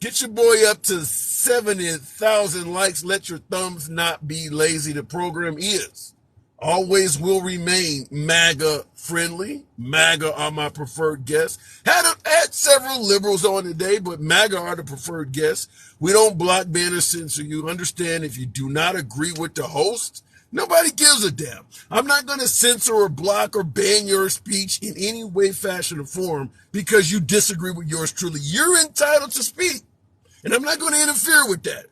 get your boy up to 70,000 likes. Let your thumbs not be lazy. The program is Always will remain MAGA friendly. MAGA are my preferred guests. Had several liberals on today, but MAGA are the preferred guests. We don't block, ban, or censor you. Understand if you do not agree with the host, nobody gives a damn. I'm not going to censor or block or ban your speech in any way, fashion, or form because you disagree with yours truly. You're entitled to speak, and I'm not going to interfere with that.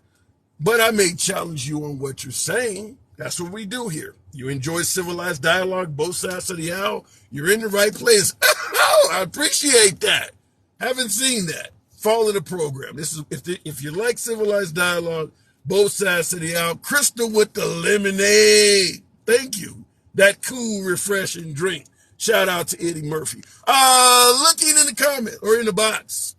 But I may challenge you on what you're saying. That's what we do here. You enjoy civilized dialogue, both sides of the aisle. You're in the right place. Oh, I appreciate that. Haven't seen that. Follow the program. This is if you like civilized dialogue, both sides of the aisle. Crystal with the lemonade. Thank you. That cool, refreshing drink. Shout out to Eddie Murphy. Looking in the comment or in the box.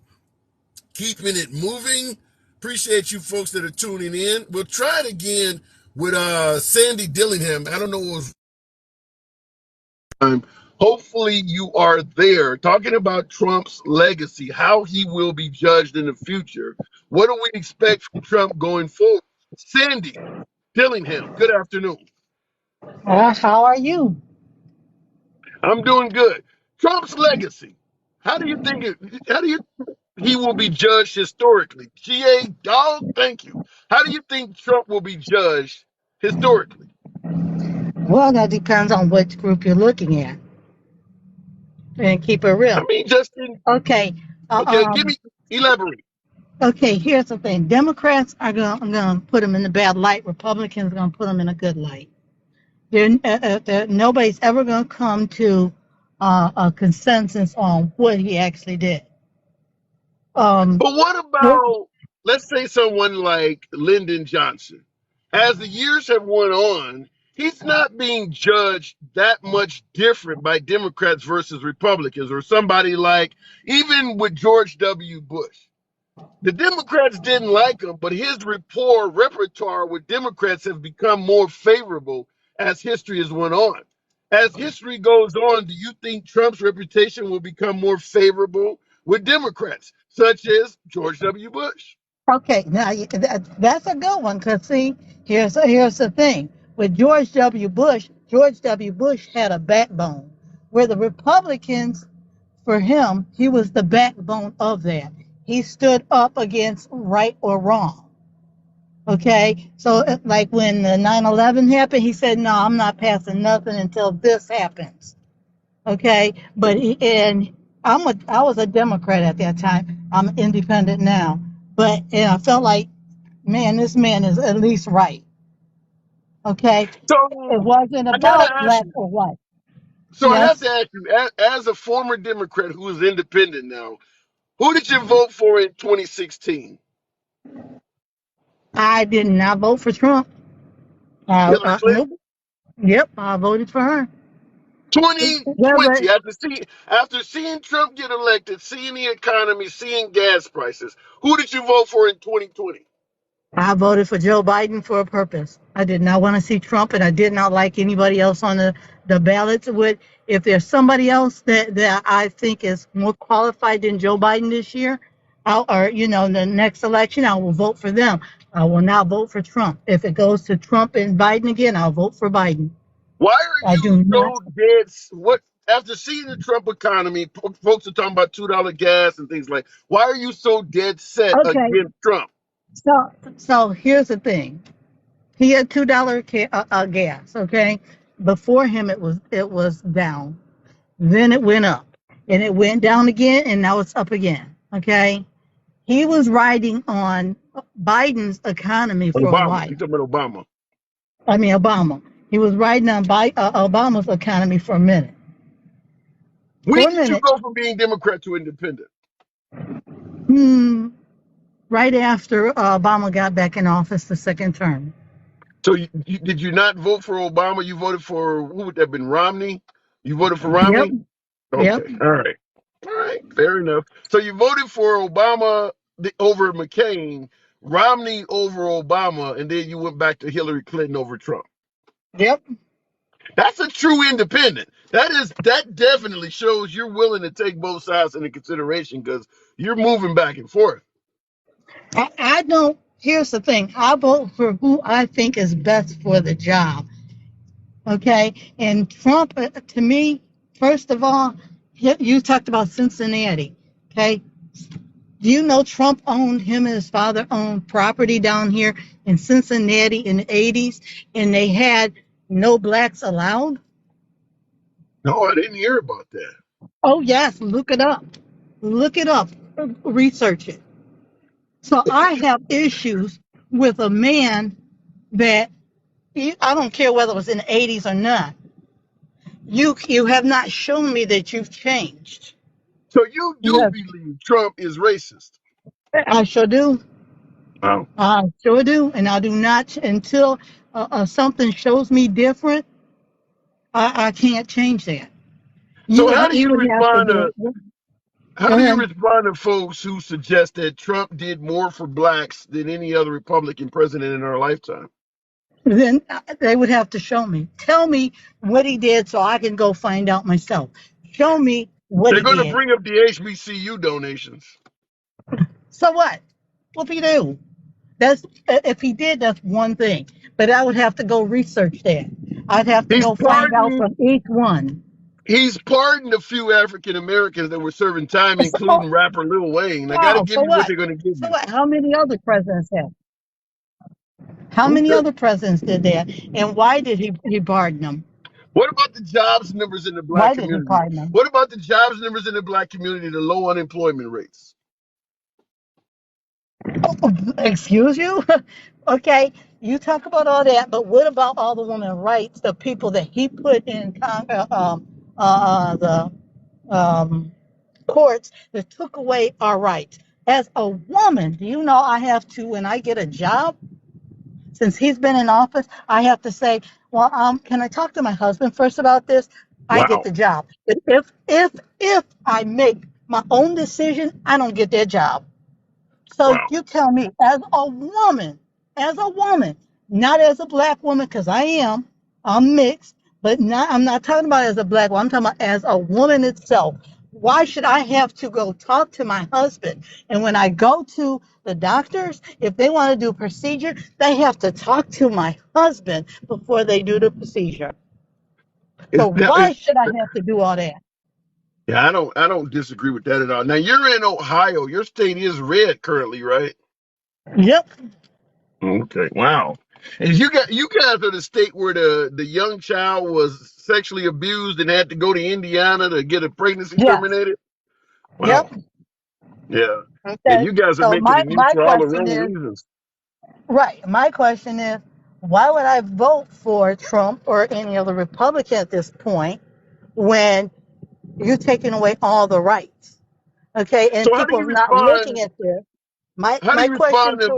Keeping it moving. Appreciate you folks that are tuning in. We'll try it again with Sandy Dillingham. I don't know what was. Hopefully you are there talking about Trump's legacy, how he will be judged in the future. What do we expect from Trump going forward? Sandy Dillingham, good afternoon. How are you? I'm doing good. Trump's legacy. How do you think he will be judged historically? GA dog, thank you. How do you think Trump will be judged historically? Well, that depends on which group you're looking at. And keep it I real. mean, Justin, Okay. okay, give me, elaborate. Okay, here's the thing. Democrats are going to put him in the bad light. Republicans are going to put him in a good light. Nobody's ever going to come to a consensus on what he actually did. But what about, let's say, someone like Lyndon Johnson? As the years have went on, he's not being judged that much different by Democrats versus Republicans, or somebody like, even with George W. Bush. The Democrats didn't like him, but his repertoire with Democrats have become more favorable as history has went on. As history goes on, do you think Trump's reputation will become more favorable with Democrats, such as George W. Bush? Okay, now that's a good one. Cause see, here's the thing with George W. Bush. George W. Bush had a backbone, where the Republicans, for him, he was the backbone of that. He stood up against right or wrong. Okay, so like when the 9/11 happened, he said, "No, I'm not passing nothing until this happens." Okay, but I was a Democrat at that time. I'm independent now, but and I felt like, man, this man is at least right. Okay, it So wasn't I gotta about ask black you. or white. So I have Yes, to ask you, as a former Democrat who is independent now, who did you vote for in 2016? I did not vote for Trump. Hillary Nope. Clinton? Yep, I voted for her. Yeah, but 2020, after seeing Trump get elected, seeing the economy, seeing gas prices, who did you vote for in 2020? I voted for Joe Biden for a purpose. I did not want to see Trump, and I did not like anybody else on the ballots. If there's somebody else that I think is more qualified than Joe Biden this year, or the next election, I will vote for them. I will not vote for Trump. If it goes to Trump and Biden again, I'll vote for Biden. Why are I you do not. so dead? What after seeing the Trump economy, folks are talking about $2 gas and things like. Why are you so dead set Okay, against Trump? so here's the thing. He had $2 gas. Okay, before him it was down. Then it went up, and it went down again, and now it's up again. Okay, he was riding on Biden's economy for a Obama, while. you talking about Obama? I mean Obama. He was riding on Obama's economy for a minute. When did you go from being Democrat to independent? Right after Obama got back in office the second term. So did you not vote for Obama? You voted for, who would that have been, Romney? You voted for Yep. Romney? Yep. Okay, all right. All right, fair enough. So you voted for Obama over McCain, Romney over Obama, and then you went back to Hillary Clinton over Trump. Yep. That's a true independent. That definitely shows you're willing to take both sides into consideration because you're moving back and forth. I don't. Here's the thing. I vote for who I think is best for the job. Okay, and Trump, to me, first of all, you talked about Cincinnati. Okay, do you know Trump owned, him and his father owned property down here in Cincinnati in the 80s, and they had no blacks allowed? No, I didn't hear about that. Oh, yes, look it up. Look it up, research it. So I have issues with a man that, I don't care whether it was in the 80s or not. You have not shown me that you've changed. So you You do have, believe Trump is racist? I sure do. Wow. I sure do, and I do not until something shows me different. I can't change that. So how do You you would have to respond do to it. how Go do you ahead. respond to folks who suggest that Trump did more for blacks than any other Republican president in our lifetime? Then they would have to show me. Tell me what he did so I can go find out myself. Show me what They're he going to did. bring up the HBCU donations. So what? What if he do? That's if he did, that's one thing. But I would have to go research that. I'd have to He's go find out pardoned. from each one. He's pardoned a few African Americans that were serving time, So, including rapper Lil Wayne. I got to wow. give So you what what? they're going to give So you. what? How many other presidents have? How many Okay. other presidents did that? And why did he pardon them? What about the jobs numbers in the black Why did he community? pardon them? What about the jobs numbers in the black community, the low unemployment rates? Excuse you? Okay, you talk about all that, but what about all the women rights, the people that he put in the um, courts that took away our rights? As a woman, do you know I have to, when I get a job, since he's been in office, I have to say, well, can I talk to my husband first about this? I get Wow. the job. But if I make my own decision, I don't get that job. So Wow. you tell me, as a woman, not as a black woman, because I'm mixed, but not, I'm not talking about as a black woman, I'm talking about as a woman itself. Why should I have to go talk to my husband? And when I go to the doctors, if they want to do a procedure, they have to talk to my husband before they do the procedure. So Is that, why should I have to do all that? yeah, I don't disagree with that at all. Now you're in Ohio. Your state is red currently, right? Yep. Okay. Wow. And you guys are the state where the young child was sexually abused and had to go to Indiana to get a pregnancy Yes. terminated. Yep. Wow. Yeah. Yeah, Okay. you guys are So making my, it new my for all the question wrong is, reasons. right. My question is, why would I vote for Trump or any other Republican at this point when you're taking away all the rights? Okay, and So how do people you are not respond? looking at this. My How do my you question respond to to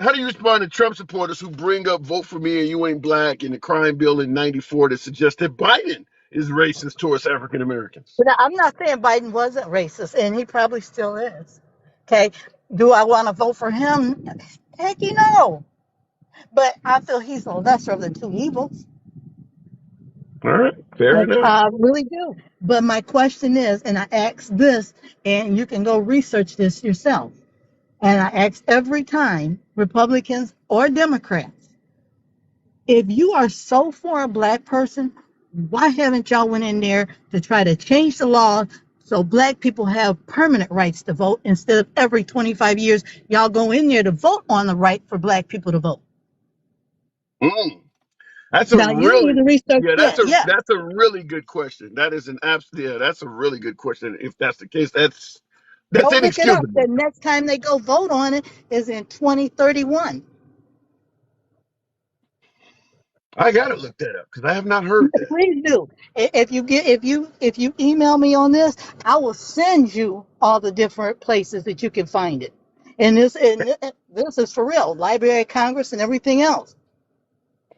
how do you respond to Trump supporters who bring up "Vote for Me and You Ain't Black" in the crime bill in '94 that suggests that Biden is racist towards African Americans? but I'm not saying Biden wasn't racist, and he probably still is. Okay, do I want to vote for him? Heck, you know. But I feel he's the lesser of the two evils. All right, fair enough. I really do. But my question is, and I ask this, and you can go research this yourself. And I ask every time, Republicans or Democrats, if you are so for a black person, why haven't y'all went in there to try to change the law so black people have permanent rights to vote instead of every 25 years y'all go in there to vote on the right for black people to vote? Mm, that's a Now you need really to research yeah, that. Yes. that's a really good question. That is an absolute yeah, that's a really good question. If that's the case, that's Go look it up. inexcusable. The next time they go vote on it is in 2031. I gotta look that up because I have not heard that. Please do. If you email me on this, I will send you all the different places that you can find it. And this is for real. Library of Congress and everything else.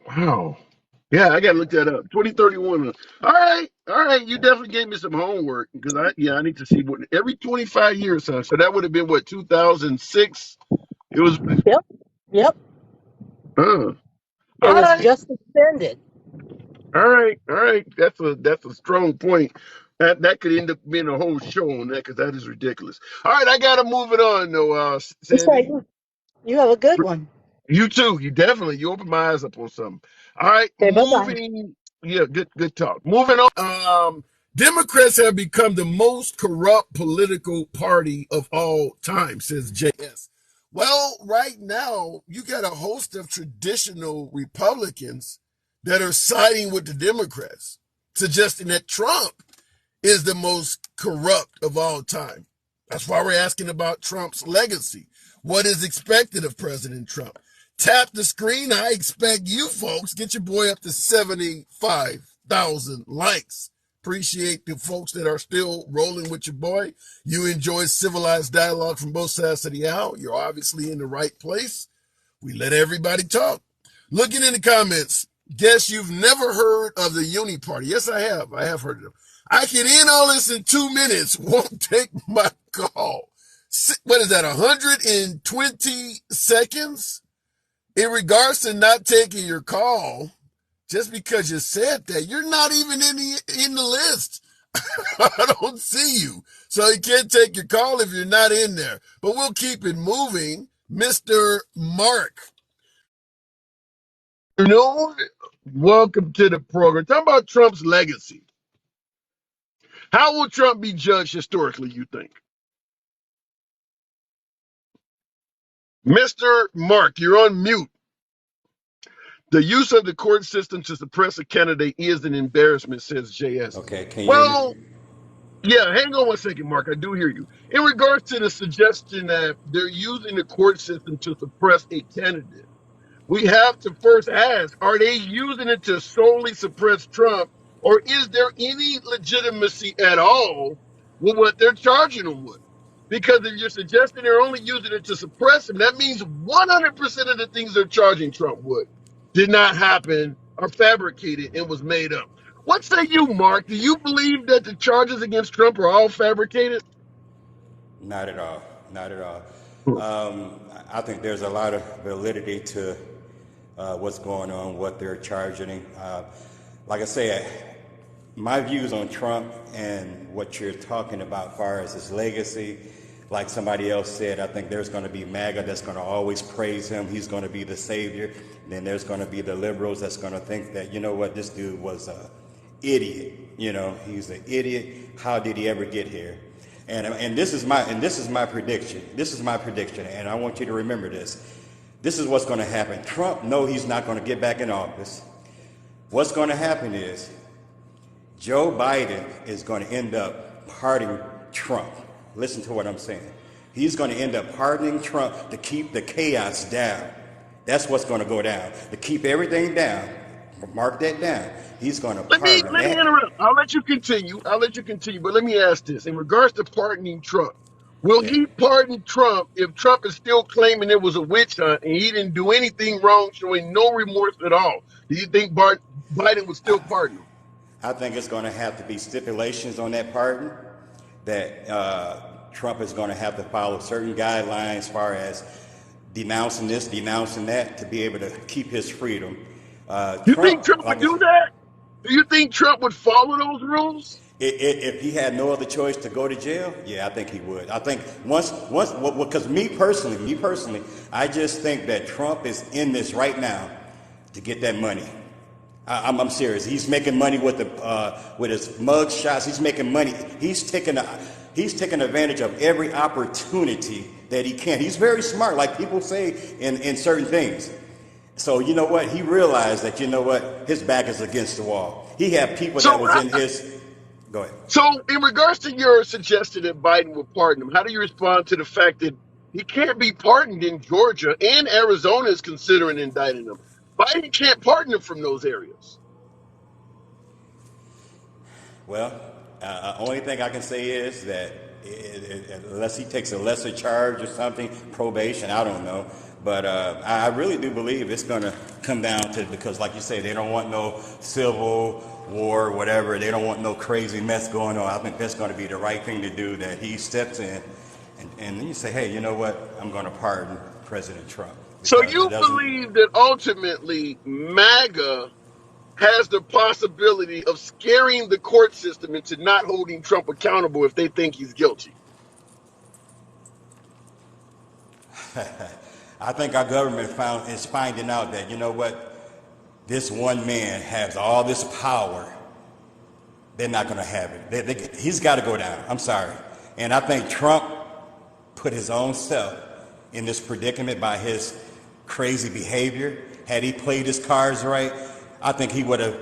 Wow. Yeah, I gotta look that up. 2031. All right. You definitely gave me some homework because I need to see what every 25 years, huh? So that would have been what 2006. It was. Yep. Yep. Uh, It all was right, just extended. all right. That's a strong point. That could end up being a whole show on that because that is ridiculous. All right, I gotta move it on though, It's like Sandy. you have a good one. You too. You opened my eyes up on something. All right, Okay, bye-bye. moving. Yeah, good talk. Moving on. Democrats have become the most corrupt political party of all time, says JS. Well, right now you got a host of traditional Republicans that are siding with the Democrats, suggesting that Trump is the most corrupt of all time. That's why we're asking about Trump's legacy. What is expected of President Trump? Tap the screen. I expect you folks get your boy up to 75,000 likes. Appreciate the folks that are still rolling with your boy. You enjoy civilized dialogue from both sides of the aisle. You're obviously in the right place. We let everybody talk. Looking in the comments, guess you've never heard of the Uni Party. Yes, I have. I have heard of them. I can end all this in 2 minutes. Won't take my call. What is that, 120 seconds? In regards to not taking your call, just because you said that, you're not even in the list. I don't see you. So you can't take your call if you're not in there. But we'll keep it moving. Mr. Mark. Welcome to the program. Talk about Trump's legacy. How will Trump be judged historically, you think? Mr. Mark, you're on mute. The use of the court system to suppress a candidate is an embarrassment, says JS. Okay, can you hear me? Yeah, hang on 1 second, Mark. I do hear you. In regards to the suggestion that they're using the court system to suppress a candidate, we have to first ask, are they using it to solely suppress Trump, or is there any legitimacy at all with what they're charging him with? Because if you're suggesting they're only using it to suppress him, that means 100% of the things they're charging Trump with did not happen, are fabricated, and was made up. What say you, Mark? Do you believe that the charges against Trump are all fabricated? Not at all. Not at all. I think there's a lot of validity to what's going on, what they're charging him. Like I said, my views on Trump and what you're talking about as far as his legacy, like somebody else said, I think there's going to be MAGA that's going to always praise him. He's going to be the savior. Then there's going to be the liberals that's going to think that, you know what, this dude was a idiot. You know, he's an idiot. How did he ever get here? And this is my prediction. This is my prediction, and I want you to remember this. This is what's going to happen. Trump knows he's not going to get back in office. What's going to happen is Joe Biden is going to end up pardoning Trump. Listen to what I'm saying. He's going to end up pardoning Trump to keep the chaos down. That's what's going to go down. To keep everything down. Mark that down. He's going to pardon. Let me interrupt. I'll let you continue. But let me ask this. In regards to pardoning Trump, will he pardon Trump if Trump is still claiming it was a witch hunt and he didn't do anything wrong, showing no remorse at all? Do you think Biden would still pardon him? I think it's going to have to be stipulations on that pardon, that Trump is going to have to follow certain guidelines as far as denouncing this, denouncing that, to be able to keep his freedom. You think Trump would do that? Do you think Trump would follow those rules? If he had no other choice to go to jail, yeah, I think he would. I think once, because me personally, I just think that Trump is in this right now to get that money. I'm serious. He's making money with his mug shots. He's making money. He's taking advantage of every opportunity that he can. He's very smart, like people say in certain things. So you know what? He realized that, you know what, his back is against the wall. He had people that was in his. Go ahead. So in regards to your suggestion that Biden would pardon him, how do you respond to the fact that he can't be pardoned in Georgia and Arizona is considering indicting him? Biden can't pardon him from those areas. Well, only thing I can say is that unless he takes a lesser charge or something, probation, I don't know. But I really do believe it's going to come down to, because like you say, they don't want no civil war or whatever. They don't want no crazy mess going on. I think that's going to be the right thing to do, that he steps in and then you say, hey, you know what? I'm going to pardon President Trump. So you believe that ultimately MAGA has the possibility of scaring the court system into not holding Trump accountable if they think he's guilty? I think our government is finding out that, you know what, this one man has all this power. They're not going to have it. He's got to go down. I'm sorry. And I think Trump put his own self in this predicament by his crazy behavior. Had he played his cards right, I think he would have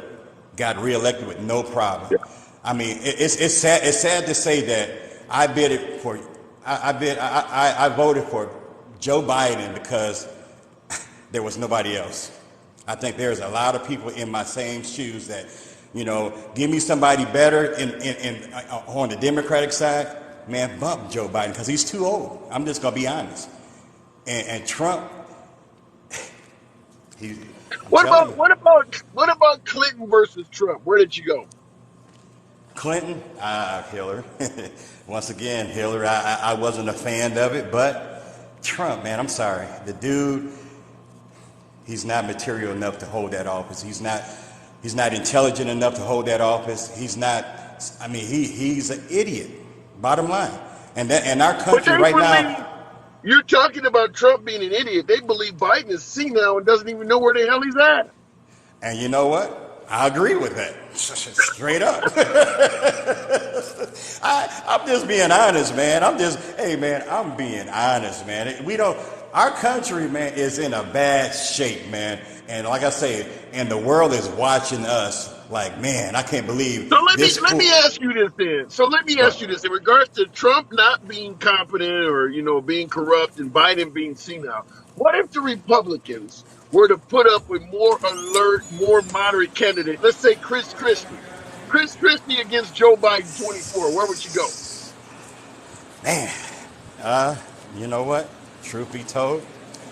got reelected with no problem. I mean, it's sad. It's sad to say that I voted for Joe Biden because there was nobody else. I think there's a lot of people in my same shoes that, give me somebody better on the Democratic side, man, bump Joe Biden because he's too old. I'm just gonna be honest. And Trump, What about Clinton versus Trump? Where did you go? Clinton, Hillary. Once again, Hillary, I wasn't a fan of it, but Trump, man, I'm sorry. The dude, he's not material enough to hold that office. He's not intelligent enough to hold that office. He's an idiot, bottom line. And our country right now. You're talking about Trump being an idiot. They believe Biden is senile and doesn't even know where the hell he's at. And you know what? I agree with that. Straight up. I'm just being honest, man. I'm being honest, man. Our country, man, is in a bad shape, man. And like I say, and the world is watching us like, man, I can't believe this. So let me ask you this then. So let me ask you this in regards to Trump not being competent or, being corrupt and Biden being senile. What if the Republicans were to put up with more alert, more moderate candidate? Let's say Chris Christie. Chris Christie against Joe Biden 24. Where would you go? Man, you know what? Truth be told,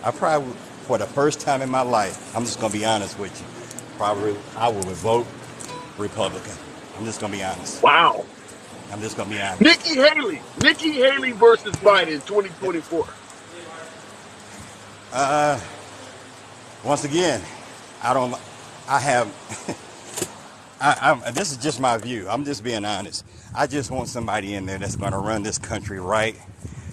I probably, for the first time in my life, I'm just going to be honest with you, probably I would vote Republican. I'm just going to be honest. Wow. I'm just going to be honest. Nikki Haley versus Biden 2024. Once again, this is just my view. I'm just being honest. I just want somebody in there that's going to run this country right,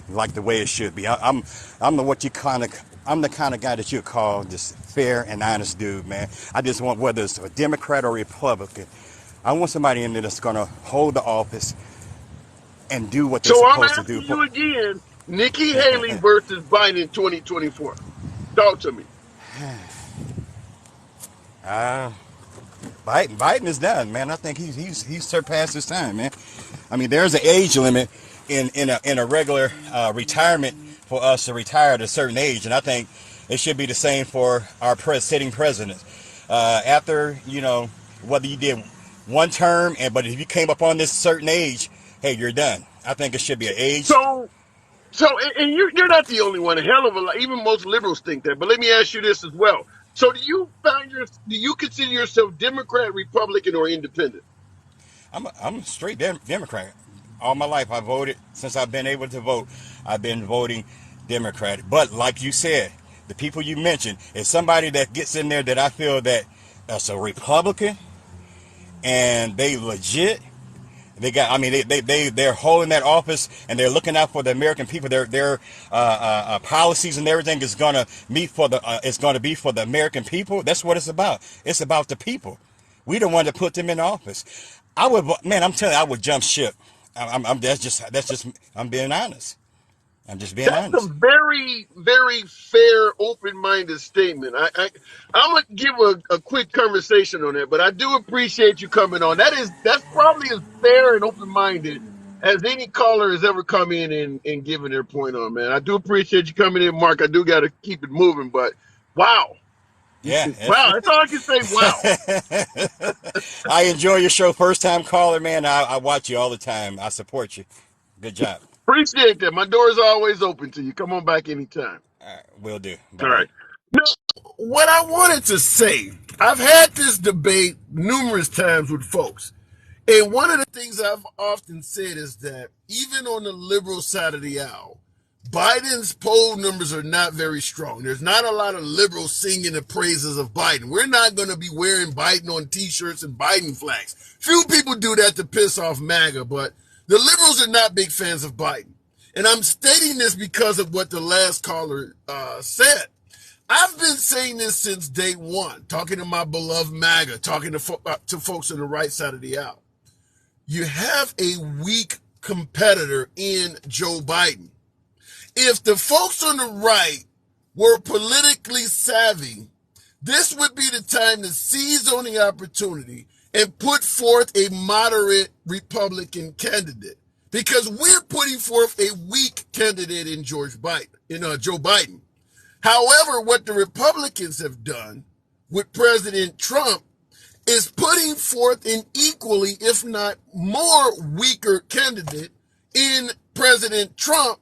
like the way it should be. I'm the kind of guy that you call just fair and honest dude, man. I just want, whether it's a Democrat or Republican, I want somebody in there that's going to hold the office and do what they're supposed to do. So I'm asking you again, Nikki Haley versus Biden 2024. Talk to me. Biden is done, man. I think he's surpassed his time, man. I mean, there's an age limit in a regular retirement for us to retire at a certain age, and I think it should be the same for our sitting president. After whether you did one term, but if you came up on this certain age, hey, you're done. I think it should be an age. So you're not the only one. A hell of a lot. Even most liberals think that. But let me ask you this as well. So do you consider yourself Democrat, Republican, or Independent? I'm a straight Democrat. All my life, I voted. Since I've been able to vote, I've been voting Democrat. But like you said, the people you mentioned, is somebody that gets in there that I feel that's a Republican, and they legit. They're holding that office and they're looking out for the American people. Their policies and everything is gonna be for the American people. That's what it's about. It's about the people. We don't want to put them in office. I'm telling you, I would jump ship. I'm being honest. I'm just being honest. That's a very, very fair, open-minded statement. I'm gonna give a quick conversation on that, but I do appreciate you coming on. That's probably as fair and open-minded as any caller has ever come in and given their point on, man. I do appreciate you coming in, Mark. I do got to keep it moving, but wow. Yeah. Wow, that's all I can say. Wow. I enjoy your show. First time caller, man. I watch you all the time. I support you. Good job. Appreciate that. My door is always open to you. Come on back anytime. All right, will do. Bye. All right. Now, what I wanted to say, I've had this debate numerous times with folks. And one of the things I've often said is that even on the liberal side of the aisle, Biden's poll numbers are not very strong. There's not a lot of liberals singing the praises of Biden. We're not going to be wearing Biden on T-shirts and Biden flags. Few people do that to piss off MAGA, but the liberals are not big fans of Biden. And I'm stating this because of what the last caller said. I've been saying this since day one, talking to my beloved MAGA, talking to folks on the right side of the aisle. You have a weak competitor in Joe Biden. If the folks on the right were politically savvy, this would be the time to seize on the opportunity and put forth a moderate Republican candidate, because we're putting forth a weak candidate in Joe Biden. However, what the Republicans have done with President Trump is putting forth an equally, if not more, weaker candidate in President Trump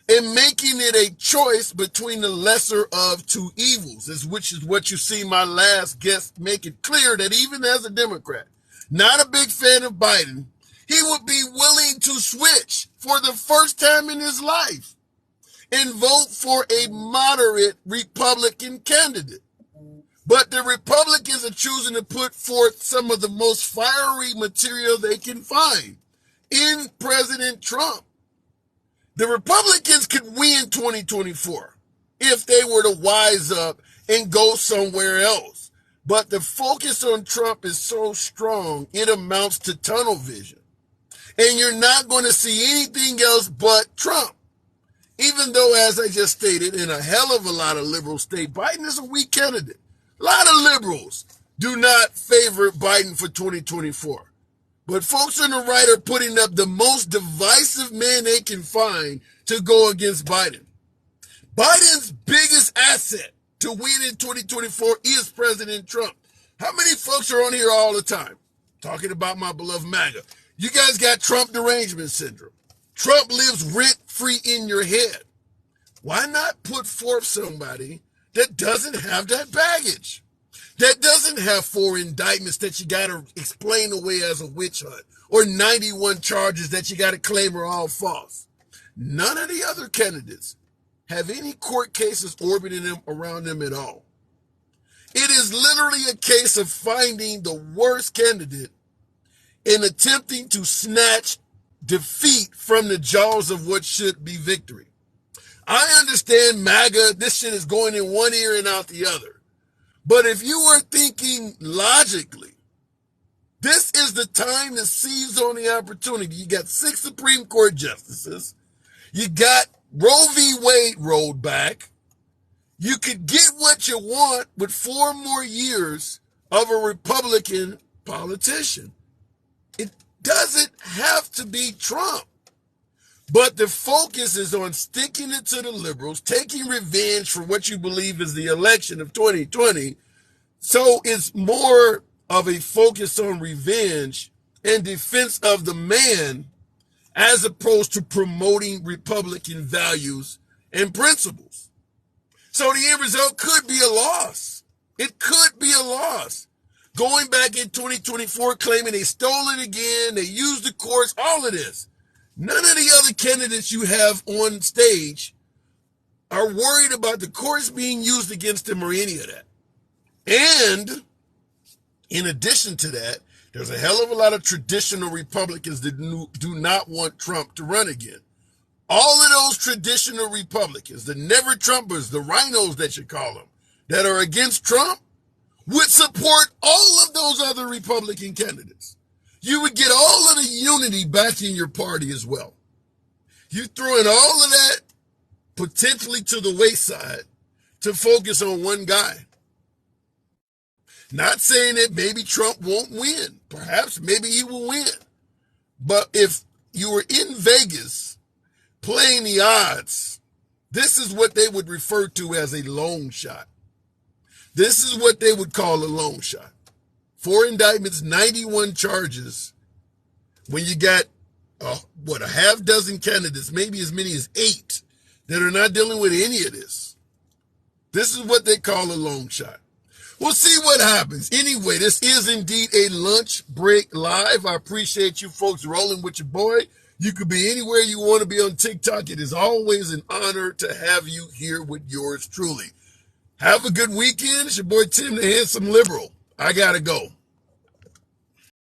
and making it a choice between the lesser of two evils, which is what you see my last guest make it clear, that even as a Democrat, not a big fan of Biden, he would be willing to switch for the first time in his life and vote for a moderate Republican candidate. But the Republicans are choosing to put forth some of the most fiery material they can find in President Trump. The Republicans could win 2024 if they were to wise up and go somewhere else. But the focus on Trump is so strong, it amounts to tunnel vision. And you're not going to see anything else but Trump. Even though, as I just stated, in a hell of a lot of liberals state Biden is a weak candidate. A lot of liberals do not favor Biden for 2024. But folks on the right are putting up the most divisive man they can find to go against Biden. Biden's biggest asset to win in 2024 is President Trump. How many folks are on here all the time talking about my beloved MAGA? You guys got Trump derangement syndrome. Trump lives rent-free in your head. Why not put forth somebody that doesn't have that baggage, that doesn't have 4 indictments that you got to explain away as a witch hunt, or 91 charges that you got to claim are all false? None of the other candidates have any court cases orbiting them around them at all. It is literally a case of finding the worst candidate and attempting to snatch defeat from the jaws of what should be victory. I understand MAGA, this shit is going in one ear and out the other. But if you were thinking logically, this is the time to seize on the opportunity. You got 6 Supreme Court justices. You got Roe v. Wade rolled back. You could get what you want with 4 more years of a Republican politician. It doesn't have to be Trump. But the focus is on sticking it to the liberals, taking revenge for what you believe is the election of 2020. So it's more of a focus on revenge and defense of the man, as opposed to promoting Republican values and principles. So the end result could be a loss. It could be a loss. Going back in 2024, claiming they stole it again, they used the courts, all of this. None of the other candidates you have on stage are worried about the courts being used against them or any of that. And in addition to that, there's a hell of a lot of traditional Republicans that do not want Trump to run again. All of those traditional Republicans, the never Trumpers, the rhinos that you call them, that are against Trump, would support all of those other Republican candidates. You would get all of the unity back in your party as well. You throw in all of that potentially to the wayside to focus on one guy. Not saying that maybe Trump won't win. Perhaps maybe he will win. But if you were in Vegas playing the odds, this is what they would refer to as a long shot. This is what they would call a long shot. 4 indictments, 91 charges. When you got, a half dozen candidates, maybe as many as 8, that are not dealing with any of this. This is what they call a long shot. We'll see what happens. Anyway, this is indeed a lunch break live. I appreciate you folks rolling with your boy. You could be anywhere you want to be on TikTok. It is always an honor to have you here with yours truly. Have a good weekend. It's your boy Tim, the handsome liberal. I gotta go.